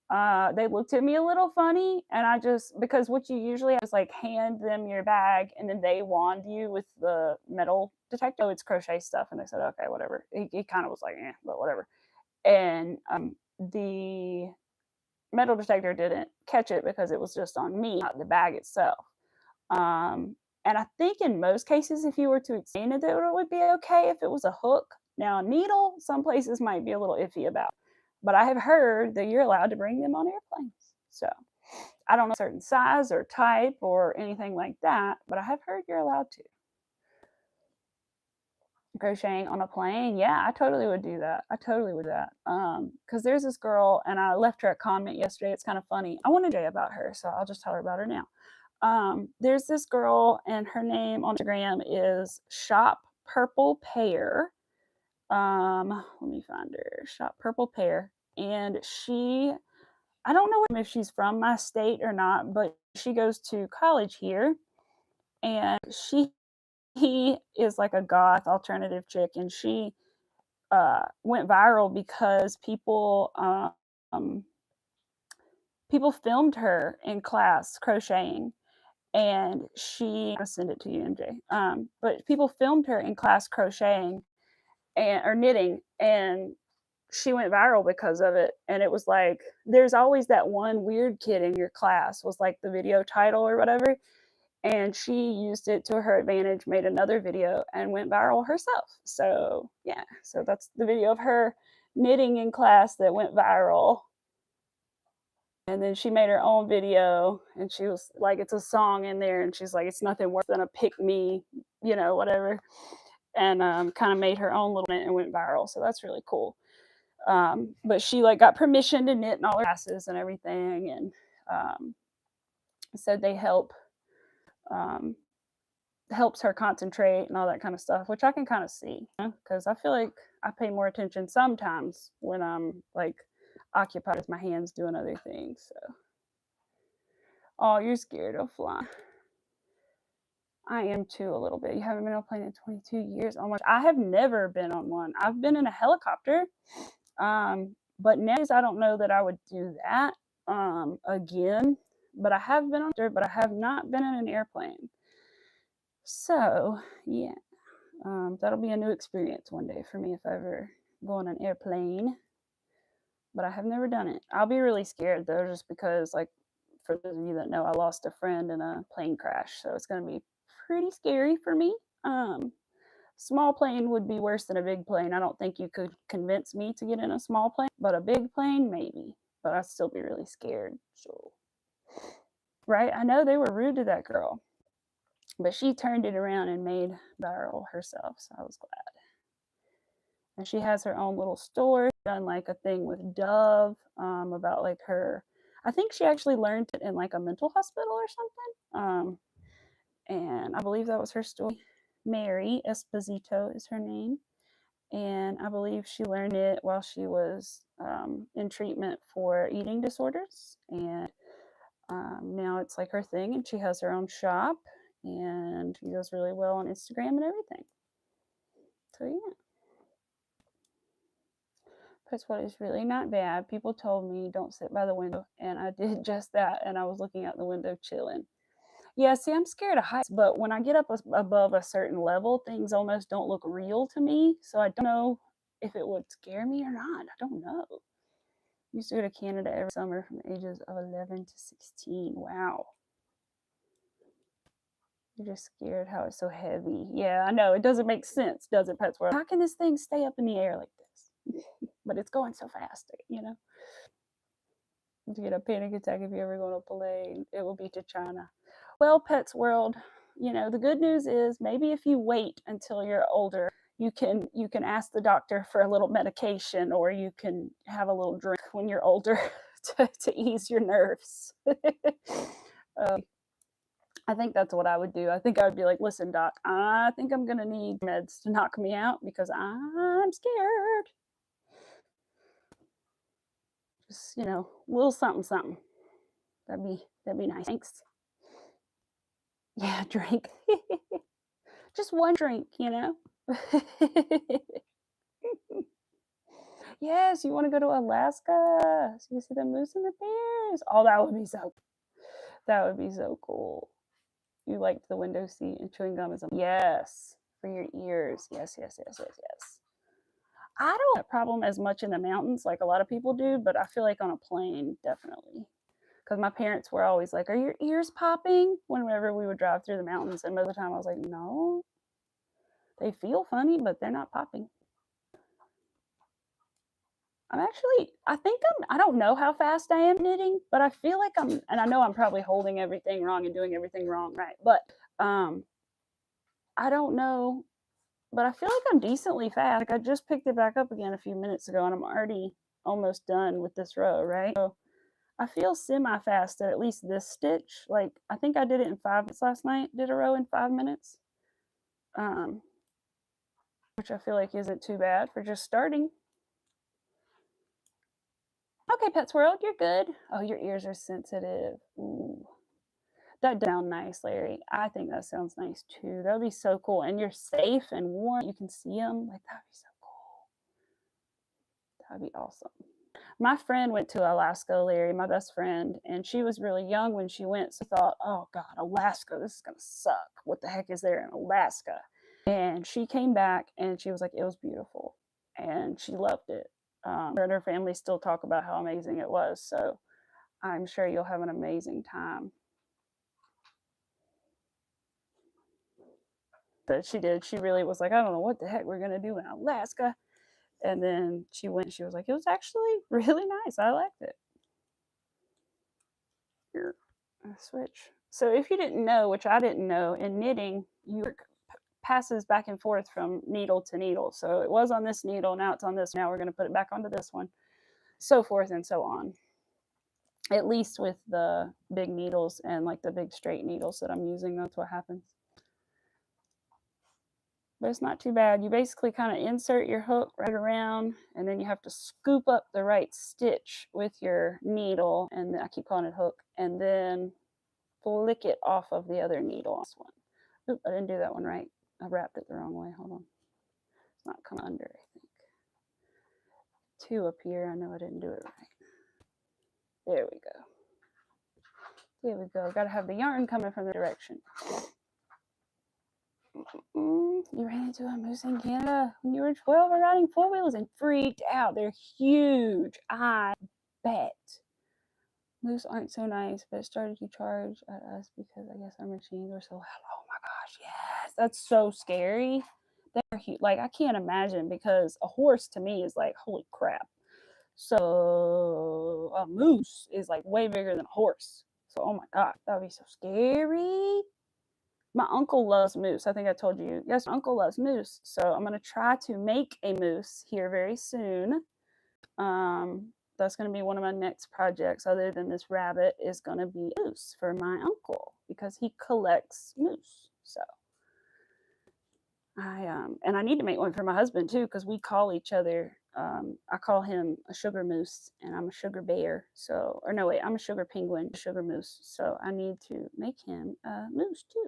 They looked at me a little funny, and I just because what you usually have is like hand them your bag, and then they wand you with the metal detector. Oh, it's crochet stuff, and they said, okay, whatever. He kind of was like, but whatever. And the metal detector didn't catch it because it was just on me, not the bag itself. And I think in most cases, if you were to explain it, it would be okay if it was a hook. Now, a needle, some places might be a little iffy about, but I have heard that you're allowed to bring them on airplanes. So I don't know a certain size or type or anything like that, but I have heard you're allowed to. Crocheting on a plane, yeah, I totally would do that. I totally would do that. Because there's this girl, and I left her a comment yesterday. It's kind of funny. I want to say about her, so I'll just tell her about her now. There's this girl, and her name on Instagram is Shop Purple Pear. Let me find her. Shop Purple Pear, and I don't know if she's from my state or not, but she goes to college here, and she is like a goth alternative chick, and she went viral because people filmed her in class crocheting, and I'll send it to you, MJ. But people filmed her in class crocheting or knitting, and she went viral because of it. And it was like, there's always that one weird kid in your class was like the video title or whatever. And she used it to her advantage, made another video, and went viral herself. So yeah, so that's the video of her knitting in class that went viral. And then she made her own video, and she was like, it's a song in there, and she's like, it's nothing worse than a pick me, whatever. And kind of made her own little knit and went viral. So that's really cool. But she like got permission to knit in all her classes and everything, and said they helps her concentrate and all that kind of stuff, which I can kind of see because I feel like I pay more attention sometimes when I'm like occupied with my hands doing other things. So, oh, you're scared of flying. I am too a little bit. You haven't been on a plane in 22 years. Oh my! I have never been on one. I've been in a helicopter, but nowadays I don't know that I would do that again. But I have been on there, but I have not been in an airplane. So yeah, that'll be a new experience one day for me if I ever go on an airplane. But I have never done it. I'll be really scared though, just because like for those of you that know, I lost a friend in a plane crash, so it's gonna be pretty scary for me. Small plane would be worse than a big plane. I don't think you could convince me to get in a small plane, but a big plane, maybe. But I'd still be really scared. So, right? I know they were rude to that girl, but she turned it around and made viral herself. So I was glad. And she has her own little store. She's done like a thing with Dove about like her. I think she actually learned it in like a mental hospital or something. And I believe that was her story. Mary Esposito is her name. And I believe she learned it while she was in treatment for eating disorders. And now it's like her thing, and she has her own shop, and she does really well on Instagram and everything. So yeah. That's what is really not bad. People told me don't sit by the window, and I did just that, and I was looking out the window chilling. Yeah, see, I'm scared of heights, but when I get up above a certain level, things almost don't look real to me. So I don't know if it would scare me or not. I don't know. I used to go to Canada every summer from the ages of 11 to 16. Wow. You're just scared how it's so heavy. Yeah, I know. It doesn't make sense, does it, Pets World? How can this thing stay up in the air like this? But it's going so fast, you know? You get a panic attack if you ever go on a plane. It will be to China. Well, Pets World, you know, the good news is maybe if you wait until you're older, you can ask the doctor for a little medication, or you can have a little drink when you're older to ease your nerves. I think that's what I would do. I think I would be like, listen, doc, I think I'm going to need meds to knock me out because I'm scared. Just, you know, a little something, something. That'd be nice. Thanks. Yeah, drink. Just one drink, you know? Yes, you want to go to Alaska so you see the moose and the bears. Oh, that would be so cool. You liked the window seat, and chewing gum is yes, for your ears. Yes. I don't have a problem as much in the mountains like a lot of people do, but I feel like on a plane, definitely. Because my parents were always like, are your ears popping? Whenever we would drive through the mountains. And most of the time I was like, no. They feel funny, but they're not popping. I don't know how fast I am knitting, but I feel like and I know I'm probably holding everything wrong and doing everything wrong, right? But I don't know, but I feel like I'm decently fast. Like I just picked it back up again a few minutes ago, and I'm already almost done with this row, right? So I feel semi-fast at least this stitch. Like I think I did it in 5 minutes last night. Did a row in 5 minutes, which I feel like isn't too bad for just starting. Okay, Pets World, you're good. Oh, your ears are sensitive. Ooh. That sounds nice, Larry. I think that sounds nice too. That would be so cool. And you're safe and warm. You can see them. Like, that'd be so cool. That'd be awesome. My friend went to Alaska, Larry, my best friend, and she was really young when she went. So I thought, oh God, Alaska, this is going to suck. What the heck is there in Alaska? And she came back and she was like, it was beautiful. And she loved it. Her and her family still talk about how amazing it was. So I'm sure you'll have an amazing time. But she did. She really was like, I don't know what the heck we're going to do in Alaska. And then she went and she was like, it was actually really nice. I liked it. Here, switch. So if you didn't know, which I didn't know, in knitting, you passes back and forth from needle to needle. So it was on this needle, now it's on this. Now we're going to put it back onto this one, so forth and so on. At least with the big needles and like the big straight needles that I'm using, that's what happens. But it's not too bad. You basically kind of insert your hook right around, and then you have to scoop up the right stitch with your needle, and I keep calling it hook, and then flick it off of the other needle on this one. Oop, I didn't do that one right. I wrapped it the wrong way. Hold on. It's not coming under, I think. 2 up here. I know I didn't do it right. There we go. There we go. Got to have the yarn coming from the direction. You ran into a moose in Canada when you were 12 or riding 4-wheelers and freaked out. They're huge. I bet. Moose aren't so nice, but it started to charge at us because I guess our machines were so loud. Oh my gosh, yes. That's so scary. They're huge. Like, I can't imagine, because a horse to me is like, holy crap. So a moose is like way bigger than a horse. So, oh my God, that would be so scary. My uncle loves moose. I think I told you. Yes, my uncle loves moose. So I'm going to try to make a moose here very soon. That's going to be one of my next projects, other than this rabbit, is going to be a moose for my uncle, because he collects moose. So I need to make one for my husband too, because we call each other, I call him a sugar moose and I'm a sugar bear. So, or no, wait, I'm a sugar penguin, sugar moose. So I need to make him a moose too.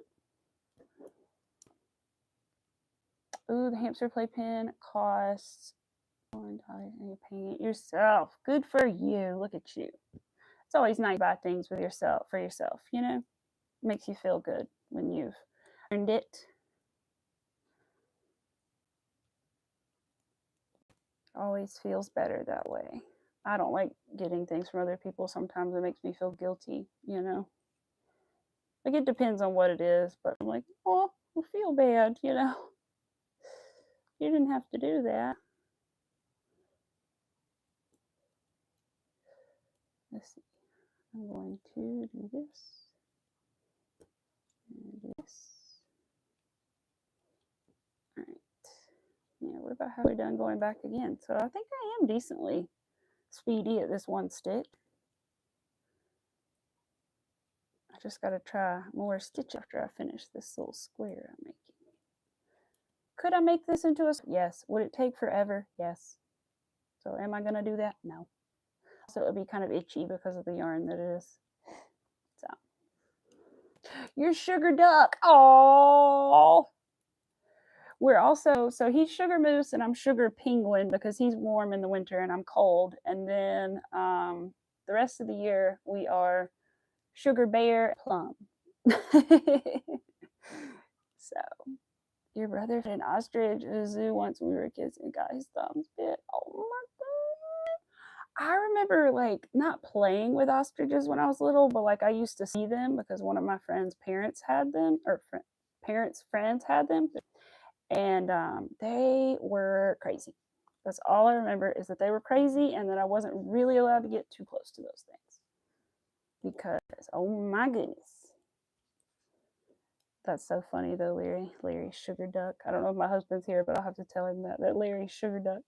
Ooh, the hamster playpen costs $1 and you're paying it yourself. Good for you. Look at you. It's always nice to buy things with yourself, for yourself, you know? Makes you feel good when you've earned it. Always feels better that way. I don't like getting things from other people. Sometimes it makes me feel guilty, you know? Like, it depends on what it is, but I'm like, oh, I feel bad, you know? You didn't have to do that. Let's see. I'm going to do this. And do this. All right. Yeah, we're about halfway done going back again. So I think I am decently speedy at this one stitch. I just got to try more stitch after I finish this little square I'm making. Could I make this into a... Yes. Would it take forever? Yes. So am I going to do that? No. So it would be kind of itchy because of the yarn that it is. So. You're Sugar Duck. Oh. We're also... So he's Sugar Moose and I'm Sugar Penguin, because he's warm in the winter and I'm cold. And then the rest of the year we are Sugar Bear Plum. So, your brother had an ostrich at a zoo once when we were kids and got his thumbs bit. Oh my God. I remember, like, not playing with ostriches when I was little, but like I used to see them because one of my friends' parents had them, or parents' friends had them, and they were crazy. That's all I remember, is that they were crazy and that I wasn't really allowed to get too close to those things. Because, oh my goodness. That's so funny though, Larry. Larry Sugar Duck. I don't know if my husband's here, but I'll have to tell him that Larry Sugar Duck.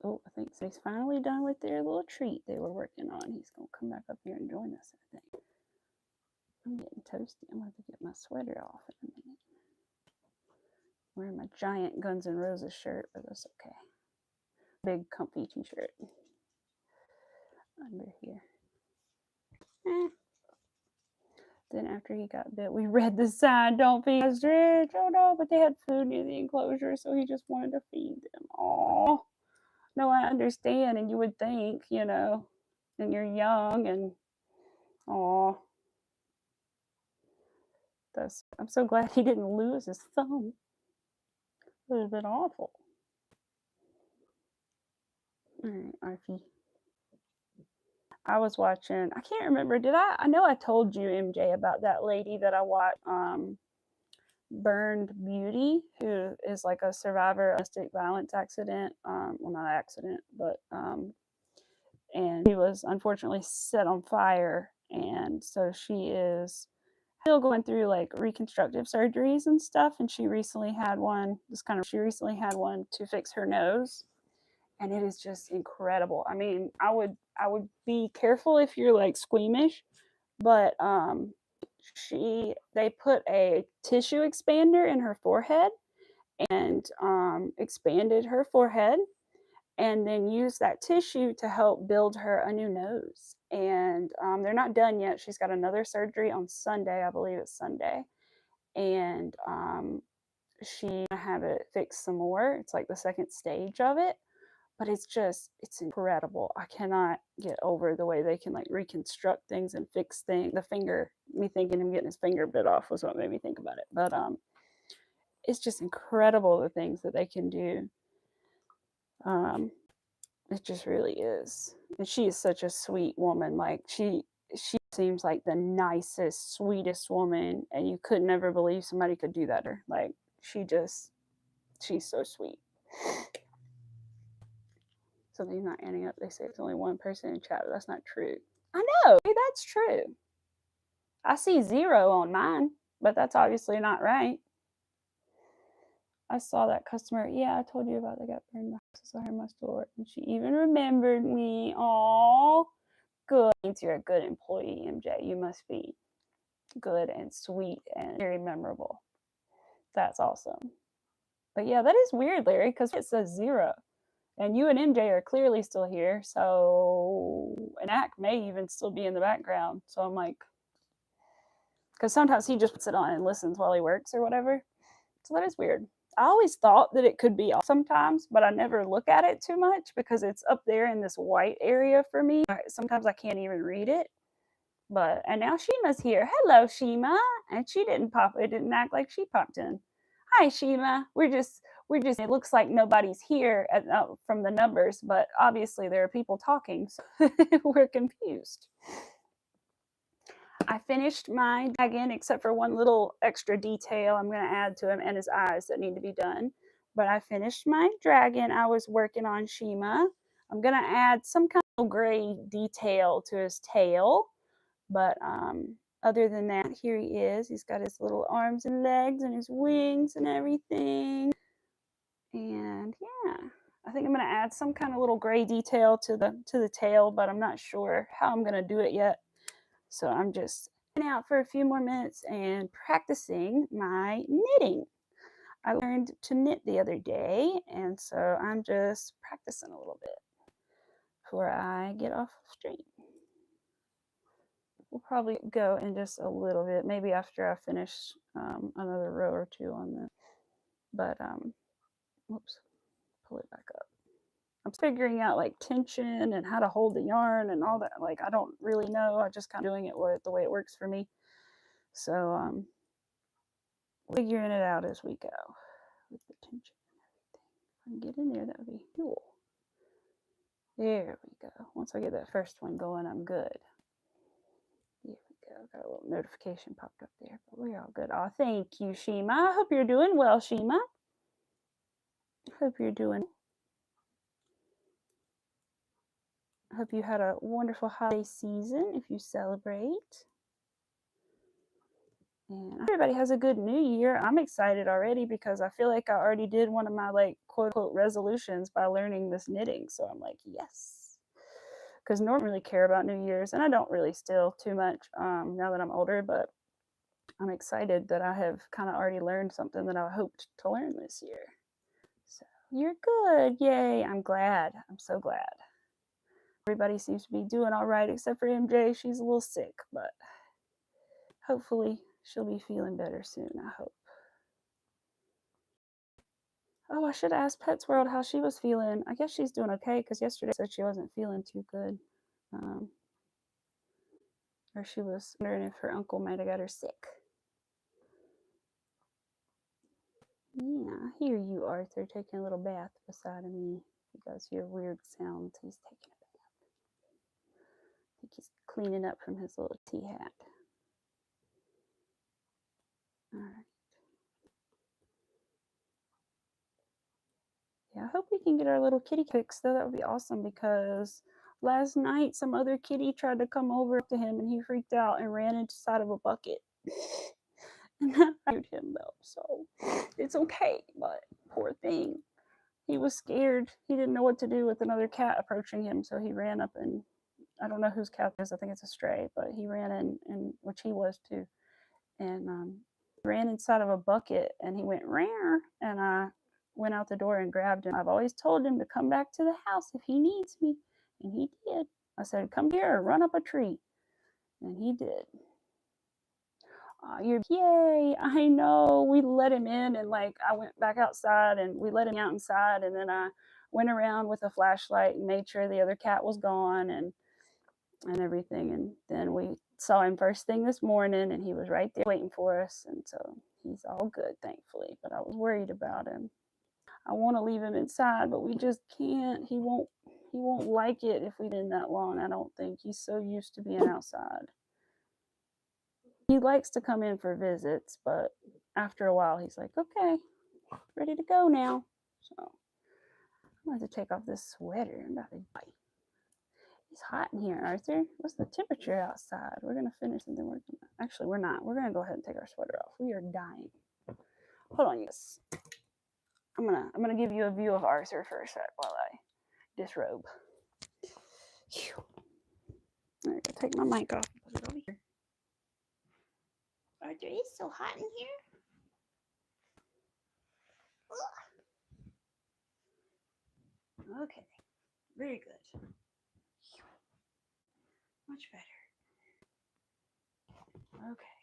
Oh, I think he's finally done with their little treat they were working on. He's going to come back up here and join us, I think. I'm getting toasty. I'm going to have to get my sweater off in a minute. I'm wearing my giant Guns N' Roses shirt, but that's okay. Big comfy t-shirt under here. Then after he got bit, we read the sign, "Don't feed ostrich." Oh no, but they had food near the enclosure, so he just wanted to feed them. Oh, no, I understand, and you would think, you know, and you're young, and oh, I'm so glad he didn't lose his thumb. It would have been awful. All right, Arfie. I was watching, I can't remember, I know I told you, MJ, about that lady that I watched, Burned Beauty, who is like a survivor of domestic violence accident. Well, not accident, but and she was unfortunately set on fire, and so she is still going through like reconstructive surgeries and stuff. And she recently had one. She recently had one to fix her nose, and it is just incredible. I mean, I would be careful if you're like squeamish, but they put a tissue expander in her forehead and expanded her forehead, and then used that tissue to help build her a new nose. And they're not done yet. She's got another surgery on Sunday. I believe it's Sunday. And she's going to have it fixed some more. It's like the second stage of it. But it's incredible. I cannot get over the way they can like reconstruct things and fix things. The finger, me thinking him getting his finger bit off was what made me think about it. But it's just incredible the things that they can do. It just really is. And she is such a sweet woman. Like, she she seems like the nicest, sweetest woman, and you could never believe somebody could do that to her. Like, she's so sweet. Something's not adding up. They say it's only one person in chat, but that's not true. I know, that's true. I see 0 on mine, but that's obviously not right. I saw that customer. Yeah, I told you about the got burned boxes on her my store, and she even remembered me. Aww, good. Means you're a good employee, MJ. You must be good and sweet and very memorable. That's awesome. But yeah, that is weird, Larry, because it says 0. And you and MJ are clearly still here, so an act may even still be in the background. So I'm like, because sometimes he just puts it on and listens while he works or whatever. So that is weird. I always thought that it could be off sometimes, but I never look at it too much because it's up there in this white area for me. Sometimes I can't even read it. But, and now Shima's here. Hello, Shima. And she didn't pop, it didn't act like she popped in. Hi, Shima. We're just, it looks like nobody's here from the numbers, but obviously there are people talking, so we're confused. I finished my dragon, except for one little extra detail I'm going to add to him and his eyes that need to be done. But I finished my dragon I was working on, Shima. I'm going to add some kind of gray detail to his tail. But other than that, here he is. He's got his little arms and legs and his wings and everything. And yeah, I think I'm going to add some kind of little gray detail to the tail, but I'm not sure how I'm going to do it yet. So I'm just out for a few more minutes and practicing my knitting. I learned to knit the other day, and so I'm just practicing a little bit before I get off stream. We'll probably go in just a little bit, maybe after I finish another row or 2 on this. But, whoops, pull it back up. I'm figuring out like tension and how to hold the yarn and all that. Like, I don't really know. I just kind of doing it the way it works for me. So, figuring it out as we go with the tension and everything. If I can get in there, that would be cool. There we go. Once I get that first one going, I'm good. There we go. Got a little notification popped up there, but we're all good. Oh, thank you, Shima. I hope you're doing well, Shima. Hope you're doing. Hope you had a wonderful holiday season if you celebrate. And everybody has a good new year. I'm excited already because I feel like I already did one of my like quote unquote resolutions by learning this knitting. So I'm like, yes. Because normally I don't really care about New Year's, and I don't really still too much now that I'm older, but I'm excited that I have kind of already learned something that I hoped to learn this year. So you're good. Yay. I'm glad. I'm so glad. Everybody seems to be doing all right except for MJ. She's a little sick, but hopefully she'll be feeling better soon, I hope. Oh, I should ask Pets World how she was feeling. I guess she's doing okay because yesterday she said she wasn't feeling too good. Or she was wondering if her uncle might have got her sick. Yeah, I hear you, Arthur, taking a little bath beside of me. You guys hear weird sounds. He's taking a bath. I think he's cleaning up from his little tea hat. All right. Yeah, I hope we can get our little kitty fixed, though. That would be awesome because last night some other kitty tried to come over to him and he freaked out and ran inside of a bucket. And I fired him though, so it's okay, but poor thing. He was scared. He didn't know what to do with another cat approaching him, so he ran up and I don't know whose cat it is. I think it's a stray, but he ran in, and which he was too, and ran inside of a bucket, and he went rare, and I went out the door and grabbed him. I've always told him to come back to the house if he needs me, and he did. I said, "Come here or run up a tree," and he did. Yay, I know. We let him in, and like I went back outside and we let him out inside, and then I went around with a flashlight and made sure the other cat was gone and everything, and then we saw him first thing this morning and he was right there waiting for us, and so he's all good, thankfully. But I was worried about him. I want to leave him inside, but we just can't. He won't He won't like it if we've been that long, I don't think. He's so used to being outside. He likes to come in for visits, but after a while, he's like, okay, ready to go now. So I'm going to have to take off this sweater. I'm about to die. It's hot in here, Arthur. What's the temperature outside? We're going to finish something we're gonna... Actually, we're not. We're going to go ahead and take our sweater off. We are dying. Hold on, yes. I'm gonna give you a view of Arthur for a sec while I disrobe. I'm going to take my mic off and put it over here. Arthur, it's so hot in here. Ugh. Okay, very good. Much better. Okay.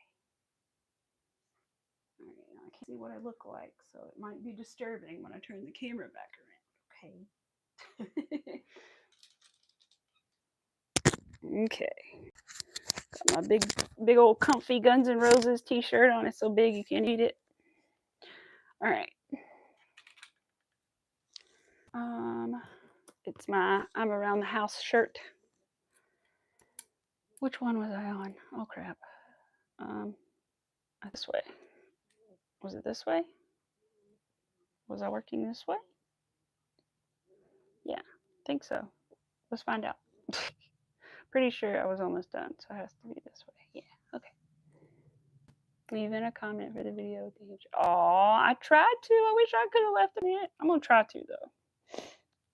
All right, now I can't see what I look like, so it might be disturbing when I turn the camera back around. Okay. Okay. Got my big old comfy Guns N' Roses t-shirt on. It's so big you can't eat it. All right. It's my I'm Around the House shirt. Which one was I on? Oh crap. This way. Was it this way? Was I working this way? Yeah, I think so. Let's find out. Pretty sure I was almost done, so it has to be this way. Yeah, okay. Leaving a comment for the video. Oh, I tried to. I wish I could have left it in. I'm going to try to, though.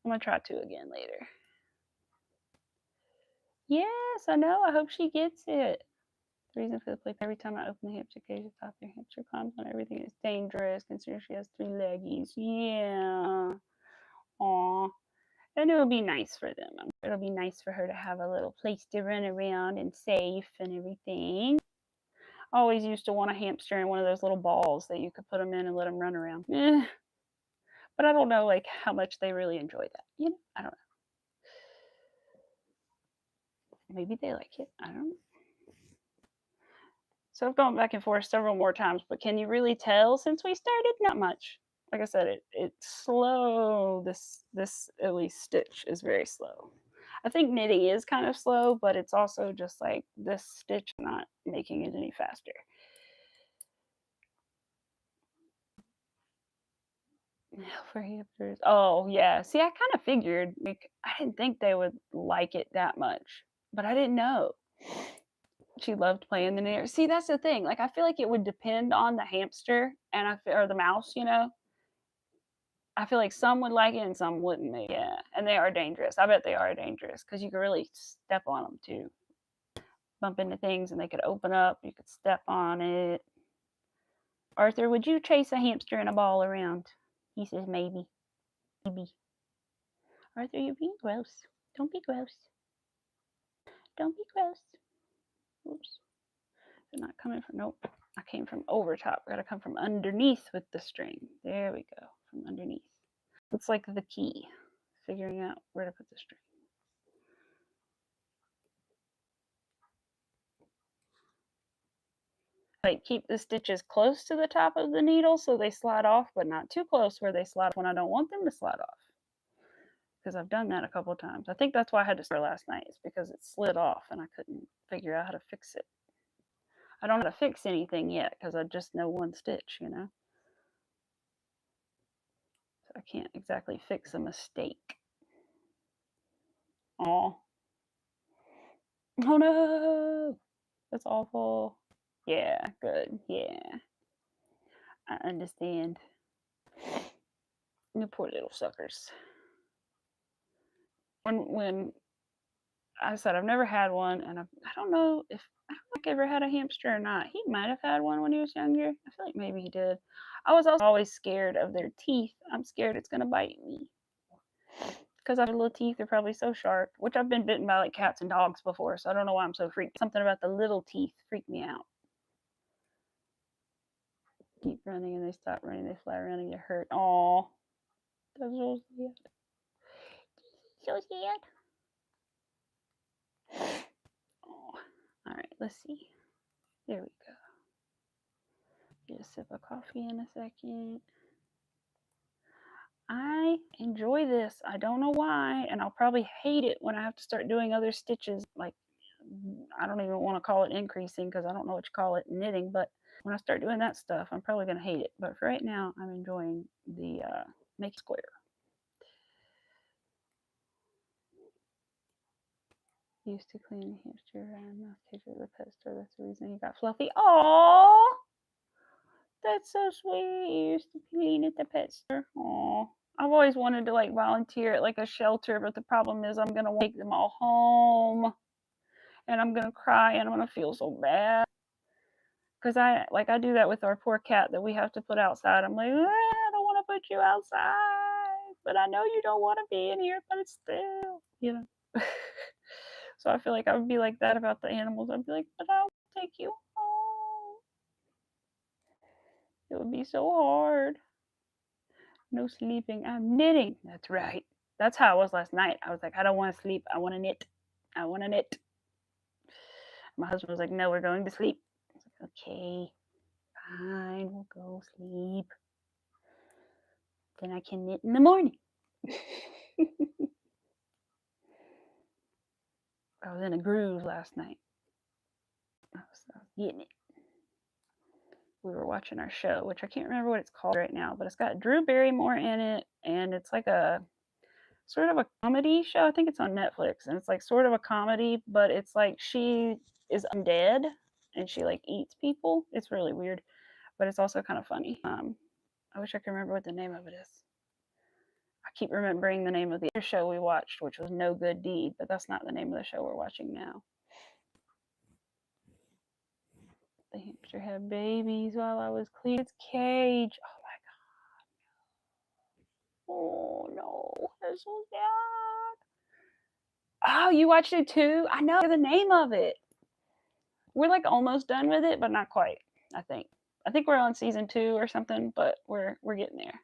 I'm going to try to again later. Yes, I know. I hope she gets it. The reason for the plate, every time I open the hamster cage, the top of your hamster climbs on everything. It's dangerous, considering she has 3 leggies. Yeah. Aw. And it'll be nice for them. It'll be nice for her to have a little place to run around and safe and everything. I always used to want a hamster in one of those little balls that you could put them in and let them run around. But I don't know, like, how much they really enjoy that. You know, I don't know. Maybe they like it. I don't know. So I've gone back and forth several more times, but can you really tell since we started? Not much. Like I said, it's slow. This at least stitch is very slow. I think knitting is kind of slow, but it's also just like this stitch not making it any faster. For hamsters. Oh yeah. See, I kind of figured. Like, I didn't think they would like it that much, but I didn't know. She loved playing the knit. See, that's the thing. Like, I feel like it would depend on the hamster and or the mouse. You know. I feel like some would like it and some wouldn't. Maybe. Yeah, and they are dangerous. I bet they are dangerous because you could really step on them too. Bump into things and they could open up. You could step on it. Arthur, would you chase a hamster in a ball around? He says maybe. Maybe. Arthur, you're being gross. Don't be gross. Don't be gross. Oops. They're not coming from, nope. I came from over top. Gotta come from underneath with the string. There we go. From underneath. It's like the key. Figuring out where to put the string. Like, keep the stitches close to the top of the needle so they slide off, but not too close where they slide when I don't want them to slide off. Because I've done that a couple of times. I think that's why I had to start last night, is because it slid off and I couldn't figure out how to fix it. I don't know how to fix anything yet because I just know one stitch, you know. So I can't exactly fix a mistake. Oh no, that's awful. Yeah, good. Yeah, I understand. You poor little suckers. When I said I've never had one, and I don't know if I've ever had a hamster or not. He might have had one when he was younger. I feel like maybe he did. I was also always scared of their teeth. I'm scared it's gonna bite me because our little teeth are probably so sharp. Which I've been bitten by like cats and dogs before, so I don't know why I'm so freaked. Something about the little teeth freaked me out. Keep running and they stop running. They fly around and get hurt. Aw, that's so sad. So sad. Oh, all right. Let's see. There we go. Get a sip of coffee in a second. I enjoy this. I don't know why, and I'll probably hate it when I have to start doing other stitches. Like, I don't even want to call it increasing because I don't know what you call it knitting, but when I start doing that stuff, I'm probably going to hate it. But for right now, I'm enjoying the make square. Used to clean the hamster and mouse cage with the pet store. That's the reason he got fluffy. Aww, that's so sweet. You used to clean at the pet store. Aww. I've always wanted to like volunteer at like a shelter, but the problem is I'm gonna take them all home, and I'm gonna cry, and I'm gonna feel so bad because I do that with our poor cat that we have to put outside. I'm like, I don't want to put you outside, but I know you don't want to be in here, but it's still, you know. So I feel like I would be like that about the animals. I'd be like, but I will take you home. It would be so hard. No sleeping. I'm knitting. That's right. That's how I was last night. I was like, I don't want to sleep. I want to knit. I want to knit. My husband was like, no, we're going to sleep. I was like, okay, fine, we'll go sleep. Then I can knit in the morning. I was in a groove last night. I was getting it. We were watching our show, which I can't remember what it's called right now, but it's got Drew Barrymore in it, and it's like a sort of a comedy show. I think it's on Netflix, and it's like sort of a comedy, but it's like she is undead and she like eats people. It's really weird, but it's also kind of funny. I wish I could remember what the name of it is. I keep remembering the name of the other show we watched, which was No Good Deed, but that's not the name of the show we're watching now. The hamster had babies while I was cleaning its cage. Oh my god. Oh no, that's so sad. Oh, you watched it too? I know the name of it. We're like almost done with it, but not quite. I think we're on season 2 or something, but we're getting there.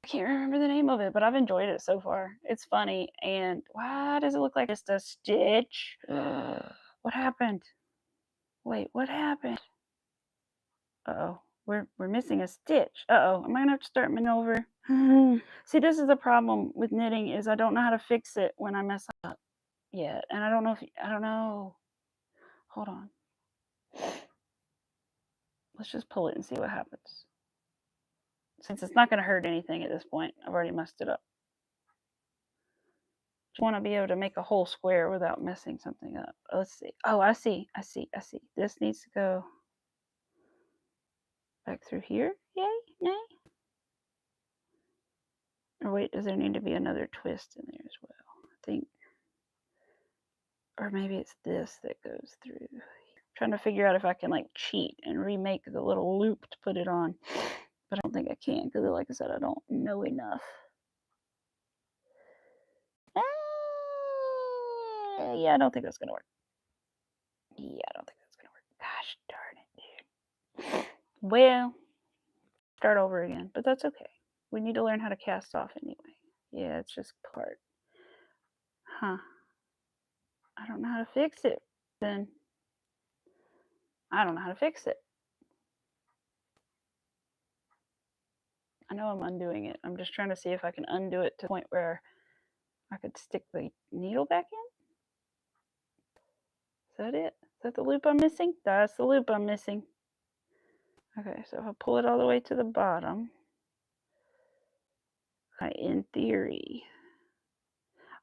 I can't remember the name of it, but I've enjoyed it so far. It's funny, and why does it look like just a stitch? What happened? Wait, what happened? Uh-oh, we're missing a stitch. Uh-oh, am I gonna have to start knitting over? See, this is the problem with knitting is I don't know how to fix it when I mess up yet, and I don't know. Hold on. Let's just pull it and see what happens. Since it's not going to hurt anything at this point, I've already messed it up. Just want to be able to make a whole square without messing something up. Let's see. Oh, I see. This needs to go back through here. Yay, nay. Or wait, does there need to be another twist in there as well? I think. Or maybe it's this that goes through. I'm trying to figure out if I can like cheat and remake the little loop to put it on. But I don't think I can because like I said, I don't know enough. Yeah, I don't think that's going to work. Yeah, I don't think that's going to work. Gosh darn it, dude. Well, start over again, but that's okay. We need to learn how to cast off anyway. Yeah, it's just part. Huh. I don't know how to fix it. Then I don't know how to fix it. I know I'm undoing it. I'm just trying to see if I can undo it to the point where I could stick the needle back in. Is that it? Is that the loop I'm missing? That's the loop I'm missing. Okay, so if I pull it all the way to the bottom, in theory,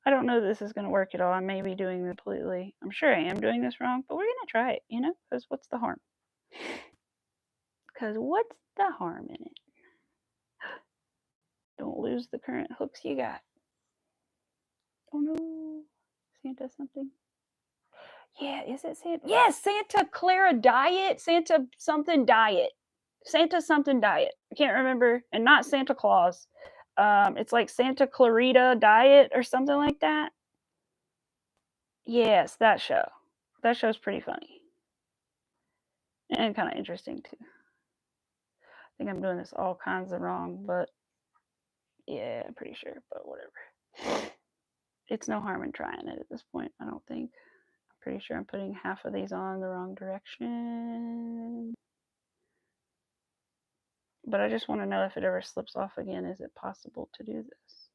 I don't know this is going to work at all. I may be doing this completely. I'm sure I am doing this wrong, but we're going to try it, you know, because what's the harm? Because what's the harm in it? Don't lose the current hooks you got. Oh no. Santa something. Yeah, is it Santa? Yes, Santa Clara Diet. Santa something diet. Santa something diet. I can't remember. And not Santa Claus. It's like Santa Clarita Diet or something like that. Yes, that show. That show's pretty funny. And kind of interesting too. I think I'm doing this all kinds of wrong, but yeah, I'm pretty sure, but whatever. It's no harm in trying it at this point, I don't think. I'm pretty sure I'm putting half of these on the wrong direction. But I just want to know if it ever slips off again, is it possible to do this?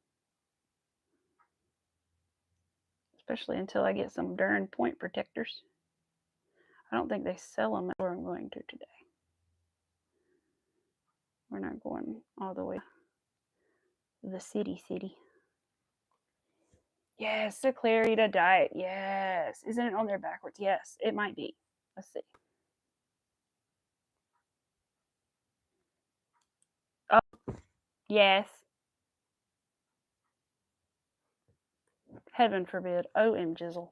Especially until I get some darn point protectors. I don't think they sell them where I'm going to today. We're not going all the way to the city. Yes, the Clarita Diet. Yes. Isn't it on there backwards? Yes, it might be. Let's see. Oh, yes. Heaven forbid. OM jizzle.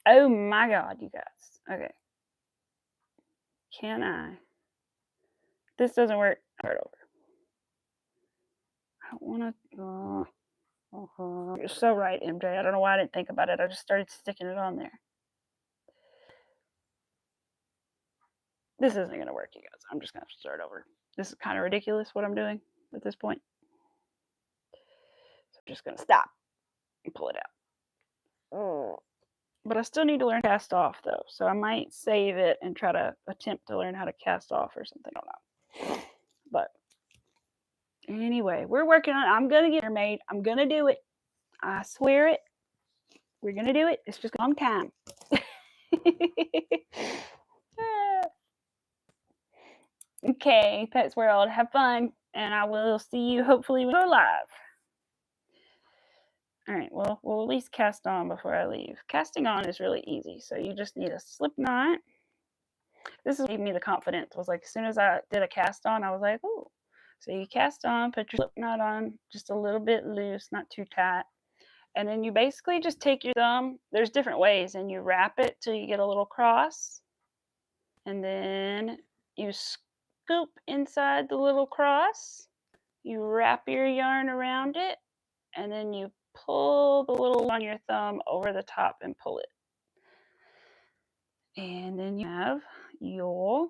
Oh my God, you guys. Okay. Can I? This doesn't work. Start over. I don't want to. You're so right, MJ. I don't know why I didn't think about it. I just started sticking it on there. This isn't going to work, you guys. I'm just going to start over. This is kind of ridiculous what I'm doing at this point. So I'm just going to stop and pull it out. But I still need to learn to cast off, though. So I might save it and try to attempt to learn how to cast off or something. I don't know. But anyway, we're working on it. I'm going to get her made. I'm going to do it. I swear it. We're going to do it. It's just a long time. Okay, Pets World, have fun. And I will see you hopefully when we go live. All right, well, we'll at least cast on before I leave. Casting on is really easy. So you just need a slip knot. This is what gave me the confidence. Was like, as soon as I did a cast on, I was like, oh. So you cast on, put your slip knot on just a little bit loose, not too tight. And then you basically just take your thumb. There's different ways, and you wrap it till you get a little cross. And then you scoop inside the little cross. You wrap your yarn around it, and then you pull the little on your thumb over the top and pull it. And then you have your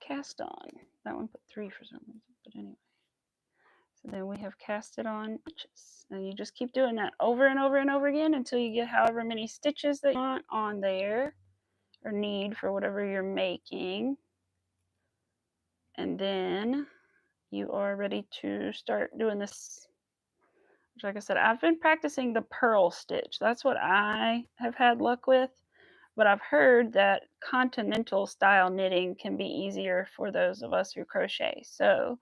cast on. That one put 3 for some reason, but anyway. So then we have casted on stitches. And you just keep doing that over and over and over again until you get however many stitches that you want on there or need for whatever you're making. And then you are ready to start doing this. Which, like I said, I've been practicing the purl stitch. That's what I have had luck with. But I've heard that continental style knitting can be easier for those of us who crochet. So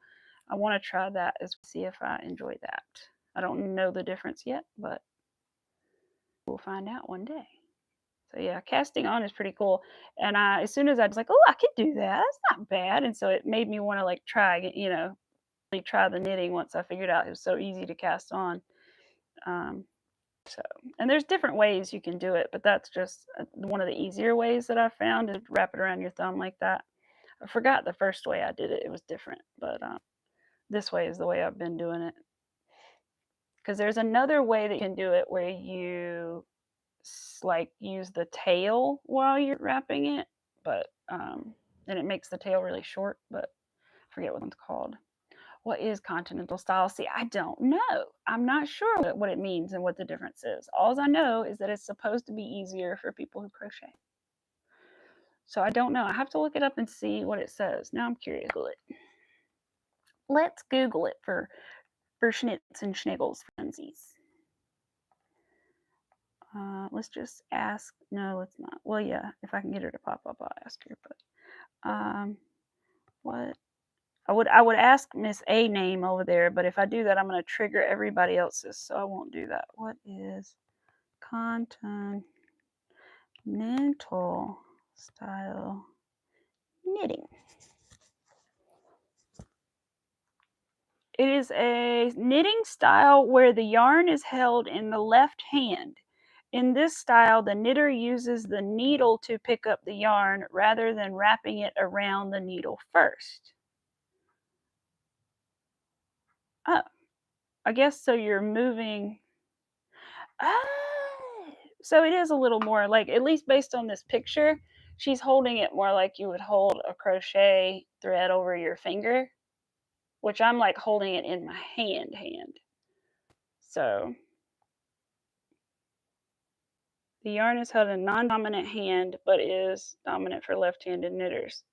I want to try that and see if I enjoy that. I don't know the difference yet, but we'll find out one day. So yeah, casting on is pretty cool. And as soon as I was like, oh, I could do that. That's not bad. And so it made me want to like try, really try the knitting once I figured out it was so easy to cast on. And there's different ways you can do it, but that's just one of the easier ways that I've found is wrap it around your thumb like that. I forgot the first way I did it. It was different, but this way is the way I've been doing it. Because there's another way that you can do it where you like use the tail while you're wrapping it, but and it makes the tail really short, but I forget what one's called. What is continental style? See, I don't know. I'm not sure what it means and what the difference is. All I know is that it's supposed to be easier for people who crochet. So I don't know. I have to look it up and see what it says. Now I'm curious. Let's Google it for schnitz and schniggles frenzies. Let's just ask. No, let's not. Well, yeah, if I can get her to pop up, I'll ask her. But what? I would ask Miss A name over there, but if I do that, I'm going to trigger everybody else's, so I won't do that. What is continental style knitting? It is a knitting style where the yarn is held in the left hand. In this style, the knitter uses the needle to pick up the yarn rather than wrapping it around the needle first. Oh, I guess so you're moving. So it is a little more like, at least based on this picture, she's holding it more like you would hold a crochet thread over your finger, which I'm like holding it in my hand. So the yarn is held in non-dominant hand, but is dominant for left-handed knitters.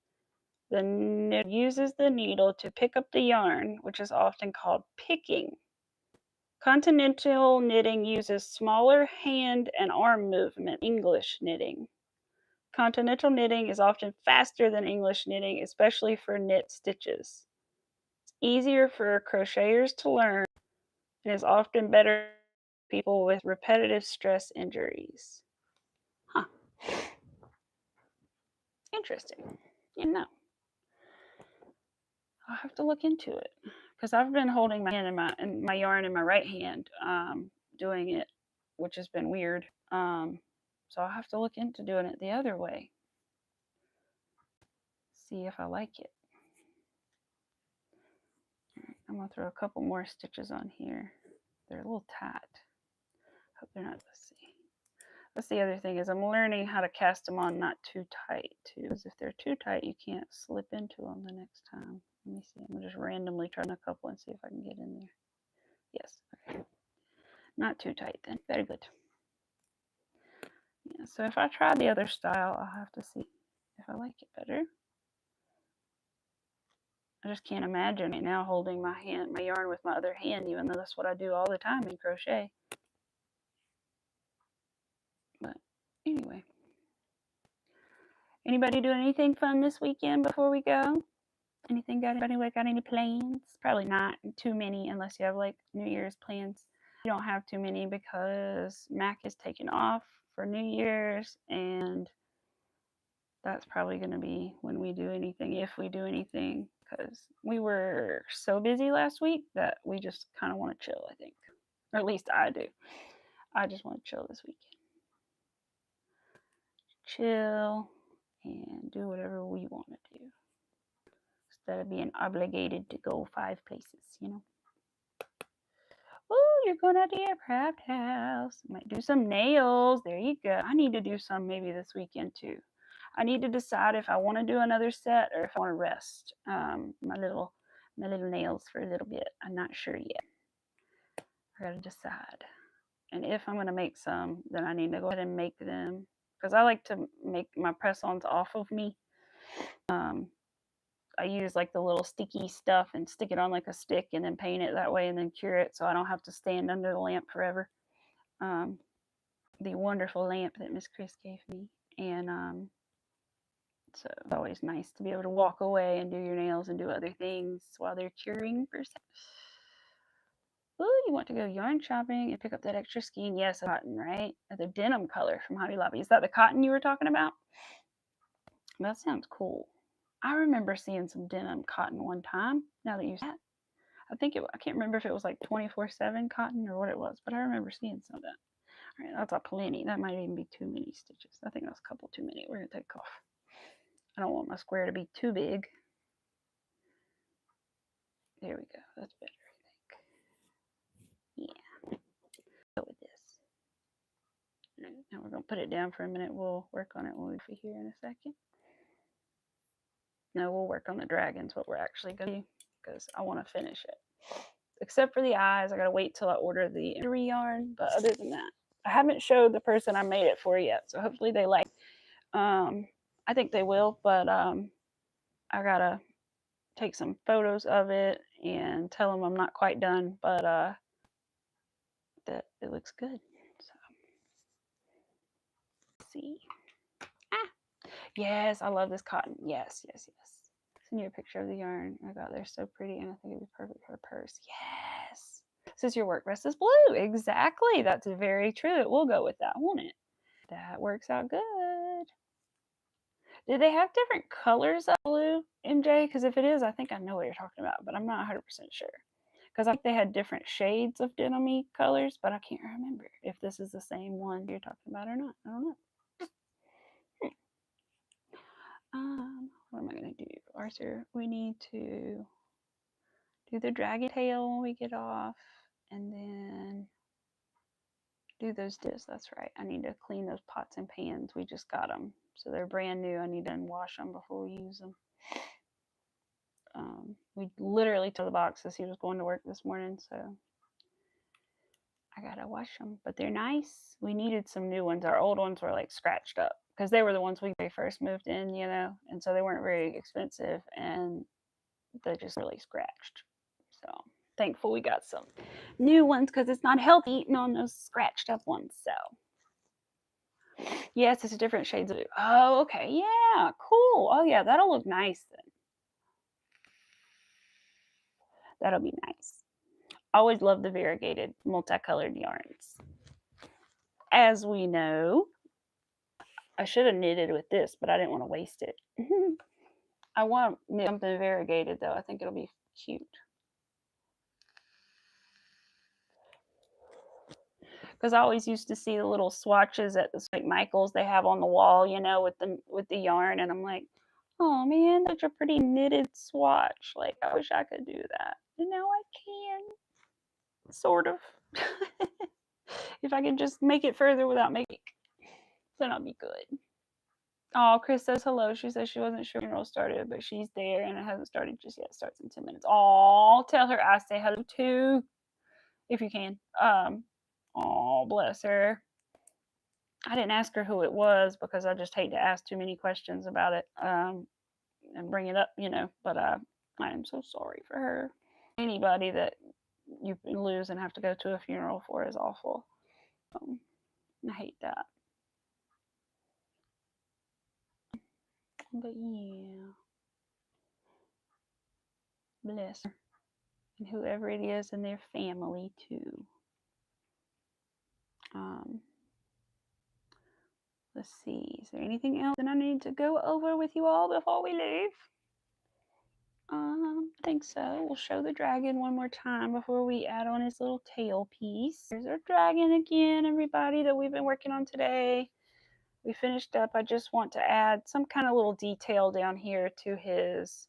The knitter uses the needle to pick up the yarn, which is often called picking. Continental knitting uses smaller hand and arm movement, English knitting. Continental knitting is often faster than English knitting, especially for knit stitches. It's easier for crocheters to learn and is often better for people with repetitive stress injuries. Huh. Interesting. You know. I'll have to look into it because I've been holding my hand in my yarn in my right hand, doing it, which has been weird. So I'll have to look into doing it the other way. See if I like it. I'm gonna throw a couple more stitches on here. They're a little tight. Hope they're not. Let's see. That's the other thing is I'm learning how to cast them on not too tight too. Because if they're too tight, you can't slip into them the next time. Let me see. I'm gonna just randomly try a couple and see if I can get in there. Yes. Okay. Not too tight then. Very good. Yeah, so if I try the other style, I'll have to see if I like it better. I just can't imagine right now holding my yarn with my other hand, even though that's what I do all the time in crochet. But anyway. Anybody doing anything fun this weekend before we go? Anybody got any plans? Probably not too many unless you have like New Year's plans. You don't have too many because Mac is taking off for New Year's, and that's probably going to be when we do anything, if we do anything, because we were so busy last week that we just kind of want to chill, I think. Or at least I do. I just want to chill this weekend. Chill and do whatever we want to do instead of being obligated to go 5 places, you know. Oh, you're going to your craft house. Might do some nails. There you go. I need to do some maybe this weekend too. I need to decide if I want to do another set or if I want to rest my little nails for a little bit. I'm not sure yet. I gotta decide. And if I'm gonna make some, then I need to go ahead and make them because I like to make my press-ons off of me. I use like the little sticky stuff and stick it on like a stick and then paint it that way and then cure it so I don't have to stand under the lamp forever. The wonderful lamp that Miss Chris gave me. And so it's always nice to be able to walk away and do your nails and do other things while they're curing for a second. Ooh, you want to go yarn shopping and pick up that extra skein? Yes, cotton, right? The denim color from Hobby Lobby. Is that the cotton you were talking about? That sounds cool. I remember seeing some denim cotton one time. Now that you said that, I can't remember if it was like 24/7 cotton or what it was, but I remember seeing some of that. All right, that's a plenty. That might even be too many stitches. I think that's a couple too many. We're gonna take off. I don't want my square to be too big. There we go. That's better, I think. Yeah. Go with this. Now we're gonna put it down for a minute. We'll work on it when we get here in a second. No, we'll work on the dragons, what we're actually gonna do, because I want to finish it. Except for the eyes, I gotta wait till I order the embroidery yarn. But other than that, I haven't showed the person I made it for yet, so hopefully they like. I think they will, but I gotta take some photos of it and tell them I'm not quite done, but that it looks good. So let's see. Yes, I love this cotton. Yes. Send you a picture of the yarn. Oh god, they're so pretty, and I think it'd be perfect for a purse. Yes. Since your work dress is blue. Exactly. That's very true. It will go with that, won't it? That works out good. Do they have different colors of blue, MJ? Because if it is, I think I know what you're talking about, but I'm not 100% sure. Because I think they had different shades of denim-y colors, but I can't remember if this is the same one you're talking about or not. I don't know. What am I going to do? Arthur, we need to do the dragon tail when we get off, and then do those dishes. That's right. I need to clean those pots and pans. We just got them, so they're brand new. I need to wash them before we use them. We literally took the box as he was going to work this morning, so I gotta wash them. But they're nice. We needed some new ones. Our old ones were like scratched up because they were the ones they first moved in, you know, and so they weren't very expensive, and they just really scratched. So thankful we got some new ones because it's not healthy eating on those scratched up ones. So yes, it's different shades of blue. Oh, okay, yeah, cool. Oh yeah, that'll look nice then. That'll be nice. Always love the variegated multicolored yarns. As we know, I should have knitted with this, but I didn't want to waste it. I want to knit something variegated though. I think it'll be cute. Because I always used to see the little swatches at the St. Michael's they have on the wall, you know, with the yarn, and I'm like, oh man, such a pretty knitted swatch. Like I wish I could do that. You know, I can, sort of. If I can just make it further without making, then I'll be good. Oh, Chris says hello. She says she wasn't sure when funeral started, but she's there and it hasn't started just yet. It starts in 10 minutes. Oh, tell her I say hello too, if you can. Oh, bless her. I didn't ask her who it was because I just hate to ask too many questions about it and bring it up, you know. But I am so sorry for her. Anybody that you lose and have to go to a funeral for is awful. I hate that. But yeah, bless her. And whoever it is in their family too. Let's see, is there anything else that I need to go over with you all before we leave? I think so. We'll show the dragon one more time before we add on his little tail piece. There's our dragon again, everybody, that we've been working on today. We finished up. I just want to add some kind of little detail down here to his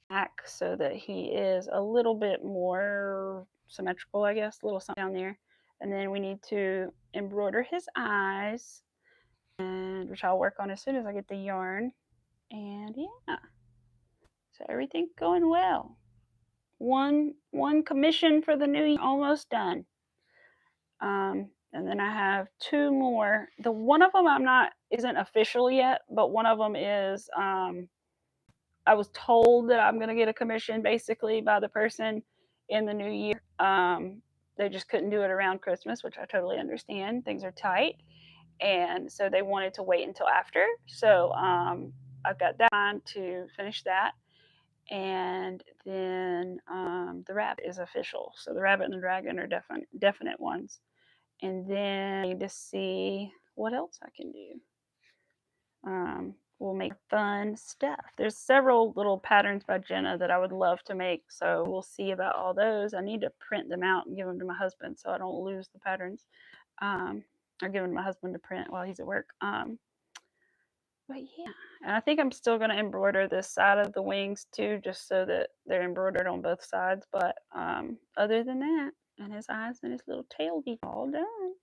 back so that he is a little bit more symmetrical, I guess, a little something down there. And then we need to embroider his eyes, and which I'll work on as soon as I get the yarn. And yeah, so everything's going well. One commission for the new year almost done. And then I have two more. The one of them isn't official yet, but one of them is I was told that I'm gonna get a commission basically by the person in the new year. They just couldn't do it around Christmas, which I totally understand. Things are tight, and so they wanted to wait until after. So I've got that on to finish that, and then the rabbit is official. So the rabbit and the dragon are definite ones. And then I need to see what else I can do. We'll make fun stuff. There's several little patterns by Jenna that I would love to make, so we'll see about all those. I need to print them out and give them to my husband so I don't lose the patterns, or give them to my husband to print while he's at work. But yeah, and I think I'm still going to embroider this side of the wings too, just so that they're embroidered on both sides. But other than that, and his eyes and his little tail be all done.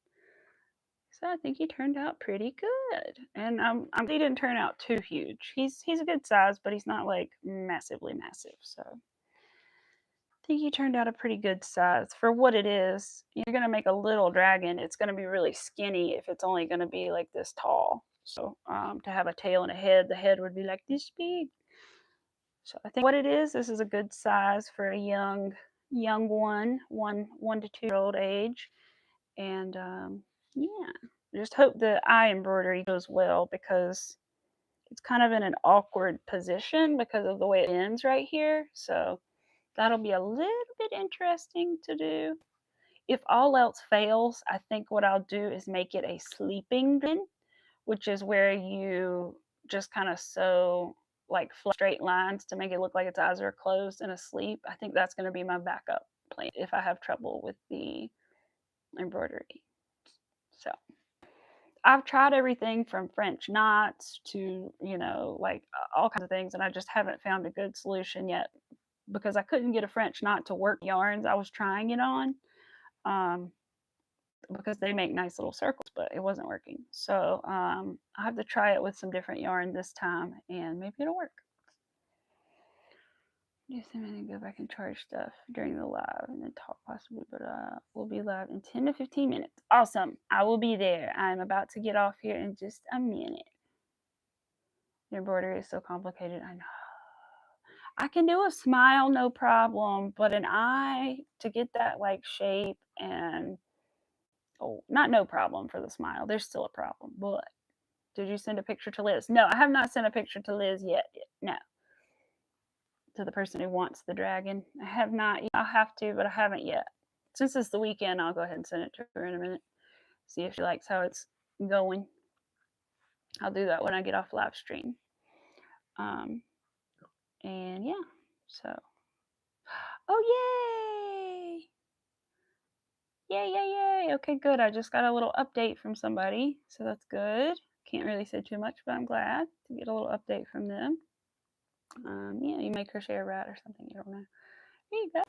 So I think he turned out pretty good, and he didn't turn out too huge. He's a good size, but he's not like massively massive. So I think he turned out a pretty good size for what it is. You're gonna make a little dragon. It's gonna be really skinny if it's only gonna be like this tall. So to have a tail and a head, the head would be like this big. So I think what it is, this is a good size for a young one to 2 year old age, and yeah. Just hope the eye embroidery goes well because it's kind of in an awkward position because of the way it ends right here. So that'll be a little bit interesting to do. If all else fails, I think what I'll do is make it a sleeping dragon, which is where you just kind of sew like straight lines to make it look like its eyes are closed and asleep. I think that's going to be my backup plan if I have trouble with the embroidery. So I've tried everything from French knots to, you know, like all kinds of things, and I just haven't found a good solution yet because I couldn't get a French knot to work yarns I was trying it on, because they make nice little circles, but it wasn't working. So I have to try it with some different yarn this time, and maybe it'll work. Just a minute, go back and charge stuff during the live and then talk possibly, but we'll be live in 10 to 15 minutes. Awesome. I will be there. I'm about to get off here in just a minute. Your embroidery is so complicated. I know. I can do a smile, no problem, but an eye, to get that like shape, and not no problem for the smile. There's still a problem. But did you send a picture to Liz? No, I have not sent a picture to Liz yet. No. To the person who wants the dragon. I have not. I'll have to, but I haven't yet. Since it's the weekend, I'll go ahead and send it to her in a minute. See if she likes how it's going. I'll do that when I get off live stream. And yeah, so. Oh, yay! Yay. Okay, good. I just got a little update from somebody, so that's good. Can't really say too much, but I'm glad to get a little update from them. Yeah, you may crochet a rat or something. You don't know. There you go.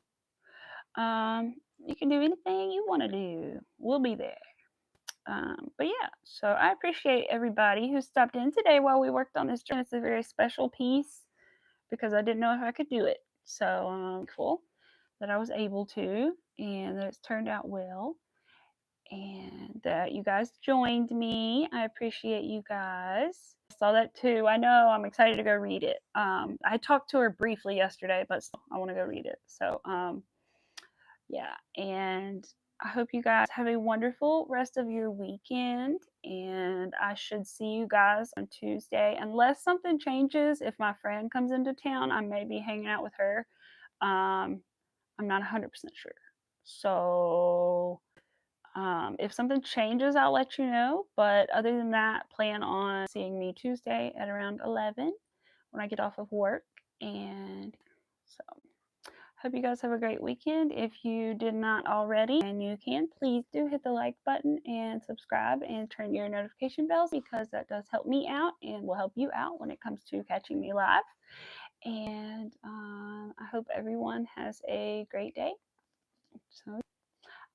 You can do anything you want to do. We'll be there. But yeah, so I appreciate everybody who stopped in today while we worked on this journal. It's a very special piece because I didn't know if I could do it. So cool that I was able to, and that it's turned out well, and that you guys joined me. I appreciate you guys. I saw that too. I know. I'm excited to go read it. I talked to her briefly yesterday, but still, I want to go read it. So yeah, and I hope you guys have a wonderful rest of your weekend, and I should see you guys on Tuesday. Unless something changes, if my friend comes into town, I may be hanging out with her. I'm not 100% sure. So if something changes, I'll let you know. But other than that, plan on seeing me Tuesday at around 11 when I get off of work. And so hope you guys have a great weekend. If you did not already, and you can, please do hit the like button and subscribe and turn your notification bells, because that does help me out and will help you out when it comes to catching me live. And I hope everyone has a great day. So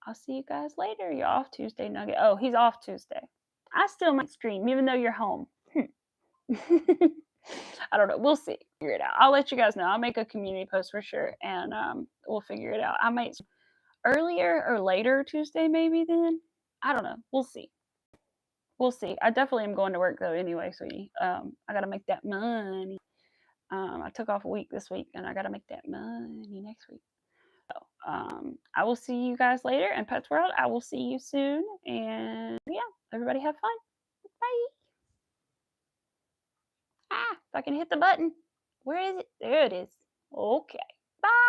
I'll see you guys later. You're off Tuesday, Nugget. Oh, he's off Tuesday. I still might stream even though you're home. I don't know. We'll see. Figure it out. I'll let you guys know. I'll make a community post for sure, and we'll figure it out. I might earlier or later Tuesday, maybe then. I don't know. We'll see. We'll see. I definitely am going to work though anyway, sweetie. I gotta make that money. I took off a week this week, and I gotta make that money next week. So, I will see you guys later in Pets World. I will see you soon, and yeah, everybody have fun. Bye. If I can hit the button. Where is it? There it is. Okay. Bye.